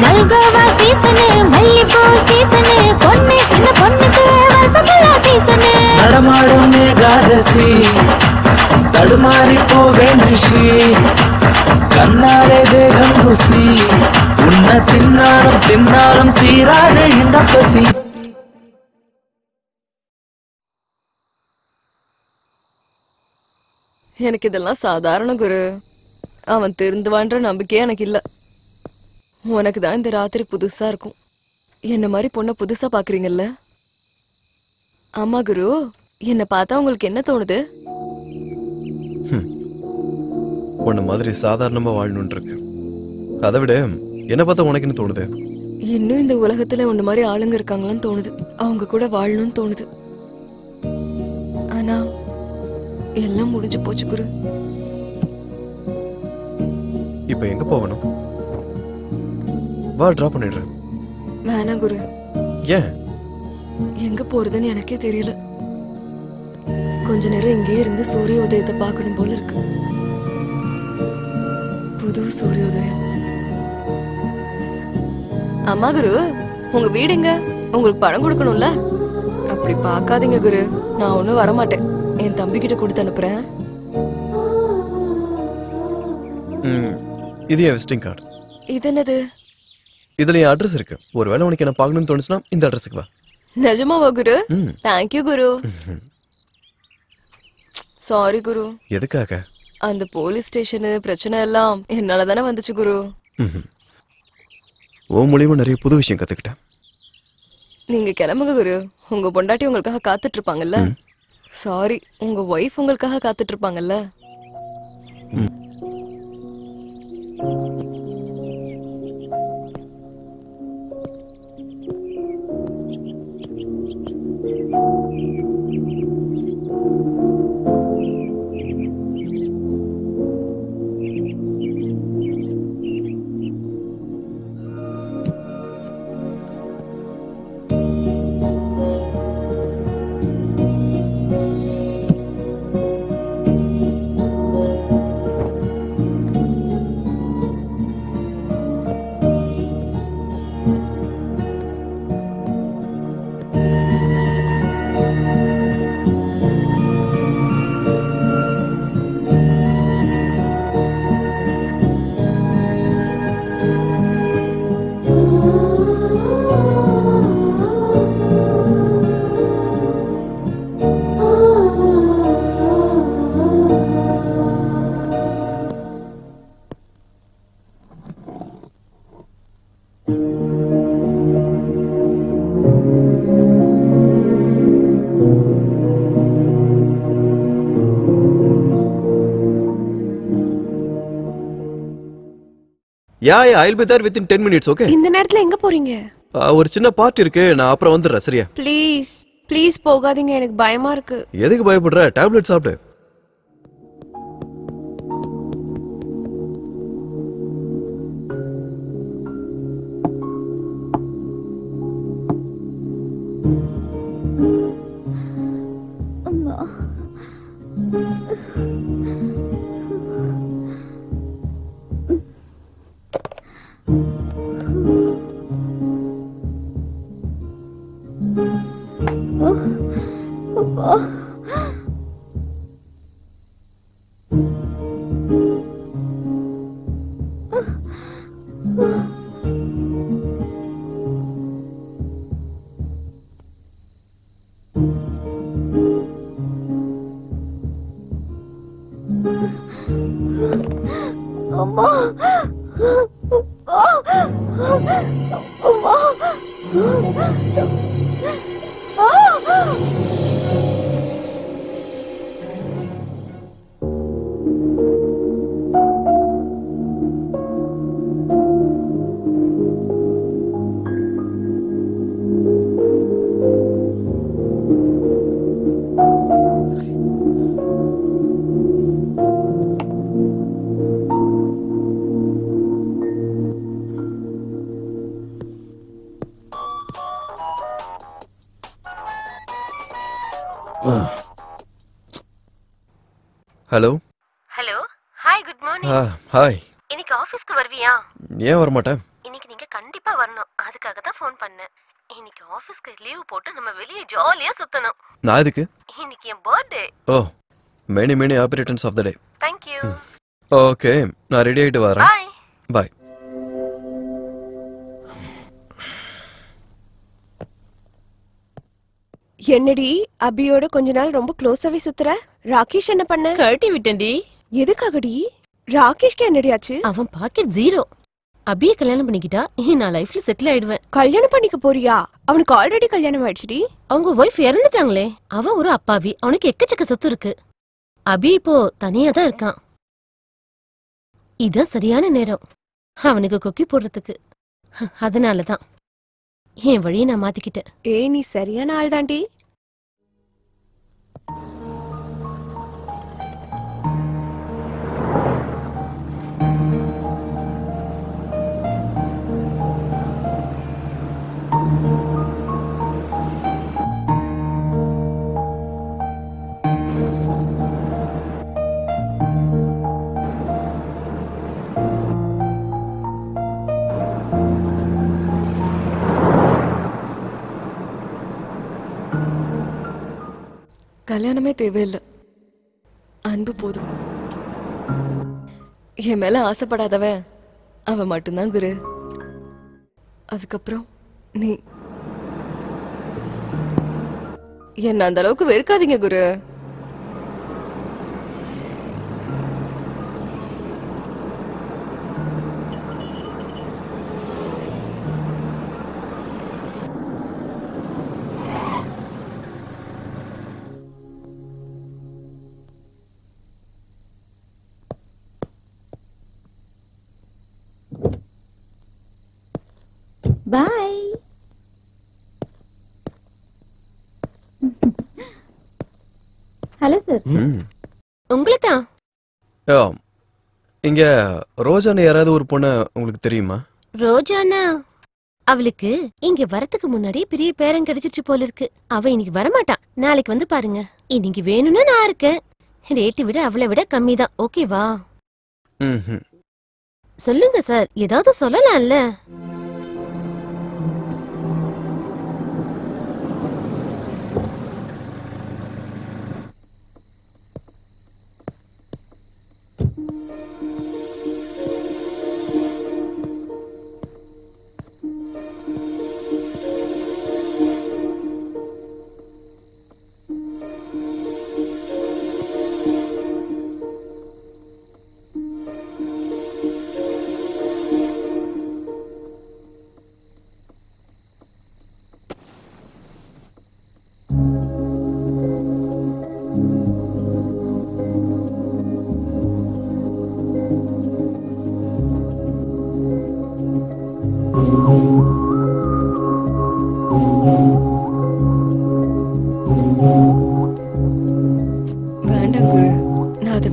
மல்கோவா சீசனு மல்லிப்பூ சீசனு பொண்ணு இந்த பொண்ணுக்கு வருஷம் ஃபுல்லா சீசனு நடமாடும் ஏகாதசி தடுமாறி போவேன் ரிஷி கண்ணாலே தேகம் ருசி உன்னை தின்னாலும் தின்னாலும் தீராது இந்த பசி எனக்கு இதெல்லாம் சாதாரண குரு. அவன் திருந்துவான்ற நம்பிக்கையே எனக்கு இல்ல. உனக்கு தான் இந்த ராத்திரி புதுசா இருக்கும். என்ன மாதிரி பொண்ணை புதுசா பாக்குறீங்கல்ல? ஆமா குரு, என்ன பார்த்தா உங்களுக்கு என்ன தோணுது? உன்ன மாதிரி சாதாரணமா வாழணும்னு இருக்கு. அதை விட என்ன பார்த்தா உனக்கு என்ன தோணுது? இன்னும் இந்த உலகத்துல உன்ன மாதிரி ஆளுங்க இருக்காங்களான்னு தோணுது. அவங்க கூட வாழணும்னு தோணுது. ஆனா எல்லாம் முடிஞ்சு போச்சு குரு. இப்ப எங்க போகணும்? வா, டிராப் பண்ணிடுறேன். வேணாம் குரு. ஏன்? எங்க போறதுன்னு எனக்கே தெரியல. கொஞ்ச நேரம் இங்கே இருந்து சூரிய உதயத்தை பார்க்கணும் போல இருக்கு. புது சூரியோதயம். அம்மா குரு, உங்க வீடு எங்க? உங்களுக்கு பணம் கொடுக்கணும்ல? அப்படி பார்க்காதீங்க குரு, நான் ஒன்னும் வரமாட்டேன். என் தம்பி கிட்ட கொடுத்து அனுப்புறேன். இது என் விசிட்டிங் கார்டு. இது என்னது? இதுல என் அட்ரஸ் இருக்கு. ஒருவேளை உனக்கு என்ன பார்க்கணும்னு தோணுச்சுன்னா இந்த அட்ரஸுக்கு வா. நிஜமாவா குரு? தேங்க்யூ குரு. சாரி குரு. எதுக்காக? அந்த போலீஸ் ஸ்டேஷனு பிரச்சனை எல்லாம் என்னால தானே வந்துச்சு குரு. ஓ மூலியமா நிறைய புது விஷயம் கத்துக்கிட்டேன். நீங்க கிளம்புங்க குரு. உங்க பொண்டாட்டி உங்களுக்காக காத்துட்டு இருப்பாங்கல்ல? சாரி, உங்க ஒய்ஃப் உங்களுக்காக காத்துட்டு இருப்பாங்கல்ல? I'll be there within 10 minutes, okay? இந்த நேரத்துல எங்க போறீங்க? ஒரு சின்ன பார்ட்டி இருக்கு, நான் அப்புறம் வந்துடுறேன், சரியா? ப்ளீஸ் போகாதீங்க, எனக்கு பயமா இருக்கு. எதுக்கு பயப்படுற? டேப்லெட் சாப்பிடு. Hello hi, good morning. Hi. இன்னைக்கு ஆபீஸ்க்கு வருவியா? ஏன் வர மாட்டேன்? இன்னைக்கு நீங்க கண்டிப்பா வரணும், அதுக்காக தான் ஃபோன் பண்ணேன். இன்னைக்கு ஆபீஸ்க்கு லீவ் போட்டு நம்ம வெளியே ஜாலியா சுத்தணும். நான் எதுக்கு? இன்னைக்கு என் birthday. Oh, many happy returns of the day. Thank you. Okay, நான் ரெடி ஆயிட்டு வரேன். பை. என்னடி அபியோட கொஞ்ச நாள் ரொம்ப க்ளோஸாவே சுத்துற? ராகேஷ் என்ன பண்ண? கழட்டி விட்டேன்டி. எதுக்காகடி? ராகேஷ்க்கு என்னடி ஆச்சு? அவன் பாக்கெட் ஜீரோ. அபியை கல்யாணம் பண்ணிக்கிட்டா நான் லைஃப்ல செட்டில் ஆயிடுவேன். கல்யாணம் பண்ணிக்க போறியா? அவனுக்கு ஆல்ரெடி கல்யாணம் ஆயிடுச்சுடி. அவங்க ஒய்ஃப் இறந்துட்டாங்களே. அவன் ஒரு அப்பாவி, அவனுக்கு எக்கச்சக்க சொத்து இருக்கு. அபி இப்போ தனியா தான் இருக்கான். இதான் சரியான நேரம் அவனுக்கு கொக்கி போடுறதுக்கு. அதனாலதான் என் வழியை நான் மாத்திக்கிட்டேன். நீ சரியான ஆள் தாண்டி. கல்யாணமே தேவையில்லை, அன்பு போதும். என் மேல ஆசைப்படாதவன் அவன் மட்டும்தான் குரு. அதுக்கப்புறம் நீ என்ன அந்த அளவுக்கு வெறுக்காதீங்க குரு. பாய். Hello sir. உங்களை தான். இங்க ரோஜான்னு யாராவது ஒரு பொண்ணு உங்களுக்கு தெரியுமா? ரோஜானா? அவளுக்கு இங்க வரதுக்கு முன்னாடி பெரிய பேரம் கிடைச்சிச்சு போல இருக்கு. அவ இன்னைக்கு வரமாட்டான், நாளைக்கு வந்து பாருங்க. இன்னைக்கு வேணும்னா நான் இருக்கேன். ரேட்டு விட அவளை விட கம்மி தான், ஓகேவா? சொல்லுங்க சார், ஏதாவது சொல்லலாம்ல.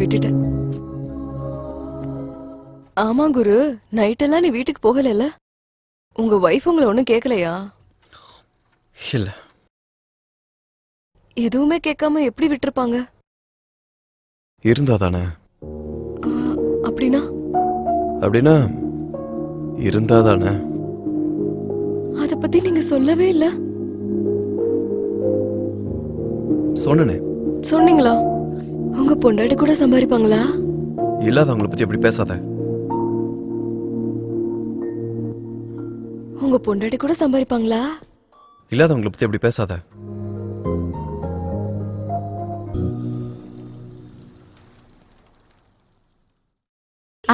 விட்டுட்டேன். ஆமா குரு, நைட்டெல்லாம் நீ வீட்டுக்கு போகல? உங்க வைஃப் உங்களை ஒண்ணும் கேட்கலையா? இல்ல. எதுவுமே கேட்காம எப்படி விட்டுருப்பாங்க? இருந்தாதானே. அப்படின்னா அப்படின்னா இருந்தாதானே. அத பத்தி நீங்க சொல்லவே இல்ல. சொன்னனே. சொன்னீங்களா? உங்க பொண்டாட்டி கூட சம்பாதிப்பாங்களா? இல்லாதவங்களை பத்தி எப்படி பேசாத. உங்க பொண்டாட்டி கூட சம்பாதிப்பாங்களா? இல்லாதவங்களை பத்தி எப்படி பேசாத.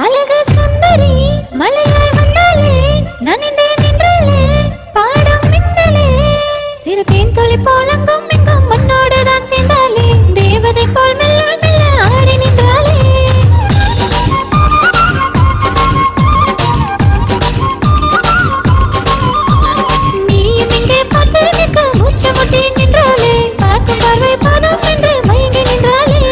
அழகு சுந்தரி மலையாய் வந்தாலே நனைந்தே நின்றாலே பாடம் மின்னலே சிறு தேன் துளி போலங்கும் எங்கும் மண்ணோடு தான் சேர்ந்தாலே தேவதை போல் மெல்ல மெல்ல ஆடி நின்றாலே நீயும் இங்கே பார்த்து நிற்க மூச்சு முட்டி நின்றாலே பார்க்கும் பார்வை பதம் என்று மயங்கி நின்றாலே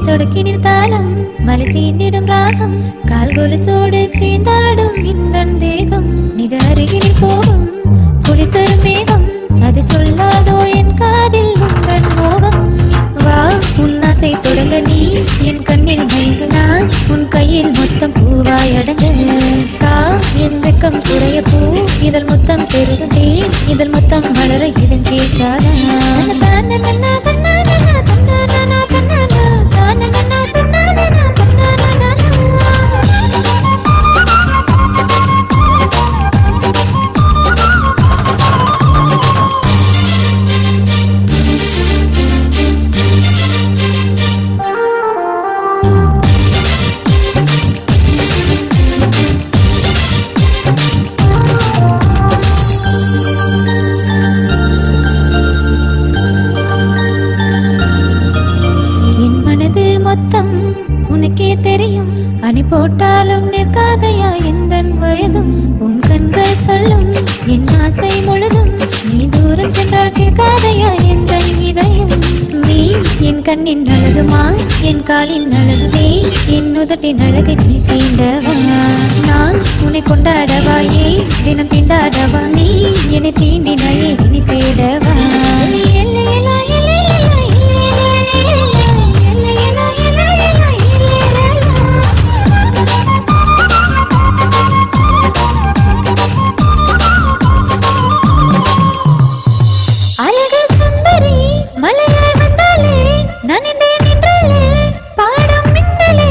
சொடுக்கினில் தாளம் மலை சேர்ந்திடும் ராகம் கால்கொலுசோடு சேர்ந்தாடும் இந்த தேகம் மிக அருகினில் போகும் குளித்தரும் மேகம் அது சொல்லாதோ என் காதில் உந்தன் மோகம் வா உன்னாசை தொடங்க நீ என் கண்ணில் மயங்கு நான் உன் கையில் மொத்தம் பூவாய் அடங்க கா என் வெக்கம் குறைய பூ இதழ் மொத்தம் பெருகுதே இதழ் மொத்தம் வளர இதன் கேட்காதா தான நன்னா தன்னா நன்னா தன்னா நன்னா தன்னா தான நன்னா தன்னா நன்னா தன்னா நன்னா உனக்கே தெரியும் அணி போட்டாலும் நிற்காதையா எந்த வயதும் உன் கண்கள் சொல்லும் என் ஆசை முழுதும் நீ தூரம் சென்றால் கேட்காதையா எந்த இதயம் நீ என் கண்ணின் அழகுமா என் காலின் அழகுதே என் உதட்டின் அழகு நீ தீண்டவா நான் உன்னை கொண்டாடவாயே தினம் தீண்டாடவா நீ என்னை தீண்டினாயே இனி தேடவா எல்லையலா எல்லையலா எல்லையலா எல்லையலா எல்லையலா அழகு சுந்தரி மலையாய் வந்தாலே நனைந்தே நின்றாலே பாடம் மின்னலே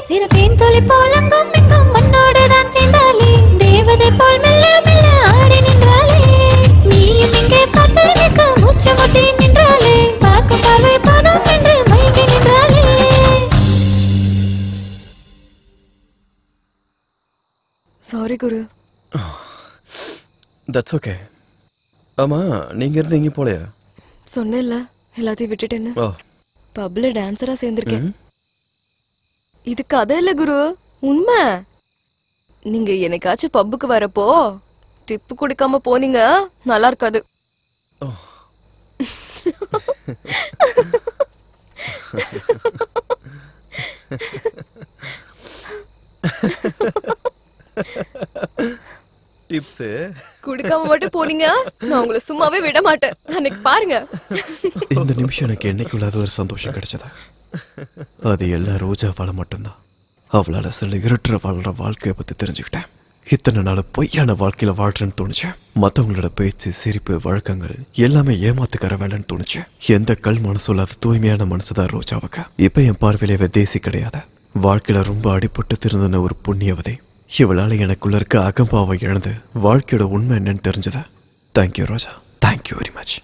சிறு தேன் துளி போலங்கும் எங்கும் மண்ணோடு தான் சேர்ந்தாலே தேவதை போல் மெல்ல மெல்ல ஆடி நின்றாலே நீயும் இங்கே பார்த்து நிற்க மூச்சு முட்டி நின்றாலே பார்க்கும் பார்வை பதம் என்று மயங்கி நின்றாலே சாரி குரு. That's okay. ஆமா நீங்க இருந்து எங்கேயும் போலையா? சொன்னேன்ல எல்லாத்தையும் விட்டுட்டேன்னு. பப்ல டான்சரா சேர்ந்திருக்கேன். இது கதை இல்ல குரு, உண்மை. நீங்க என்னைக்காச்சும் பப்புக்கு வரப்போ டிப்பு கொடுக்காம போனீங்க நல்லா இருக்காது. டிப்ஸ் குடுக்காம மட்டும் போனீங்க நான் உங்களை சும்மாவே விட மாட்டேன். அன்னைக்கு பாருங்க. இந்த நிமிஷம் எனக்கு என்னைக்குள்ளாத ஒரு சந்தோஷம் கிடைச்சதா? அது எல்லாம் ரோஜாவால மட்டும்தான். அவளால சில இருட்டுற வாழ்ற வாழ்க்கையை பத்தி தெரிஞ்சுக்கிட்டேன். இத்தனை நாள் பொய்யான வாழ்க்கையில வாழ்றேன்னு தோணுச்சு. மத்தவங்களோட பேச்சு சிரிப்பு வழக்கங்கள் எல்லாமே ஏமாத்துக்கிற வேலைன்னு தோணுச்சு. எந்த கல் மனசு இல்லாத தூய்மையான மனசுதான் ரோஜாவுக்கு. இப்ப என் பார்வையிலே தேசி கிடையாது. வாழ்க்கையில ரொம்ப அடிபட்டு திருந்தின ஒரு புண்ணியவதை. இவளால் எனக்குள்ள இருக்க அகம்பாவை இழந்து வாழ்க்கையோட உண்மை என்னன்னு தெரிஞ்சது. தேங்க்யூ ரோஜா, தேங்க்யூ வெரி மச்.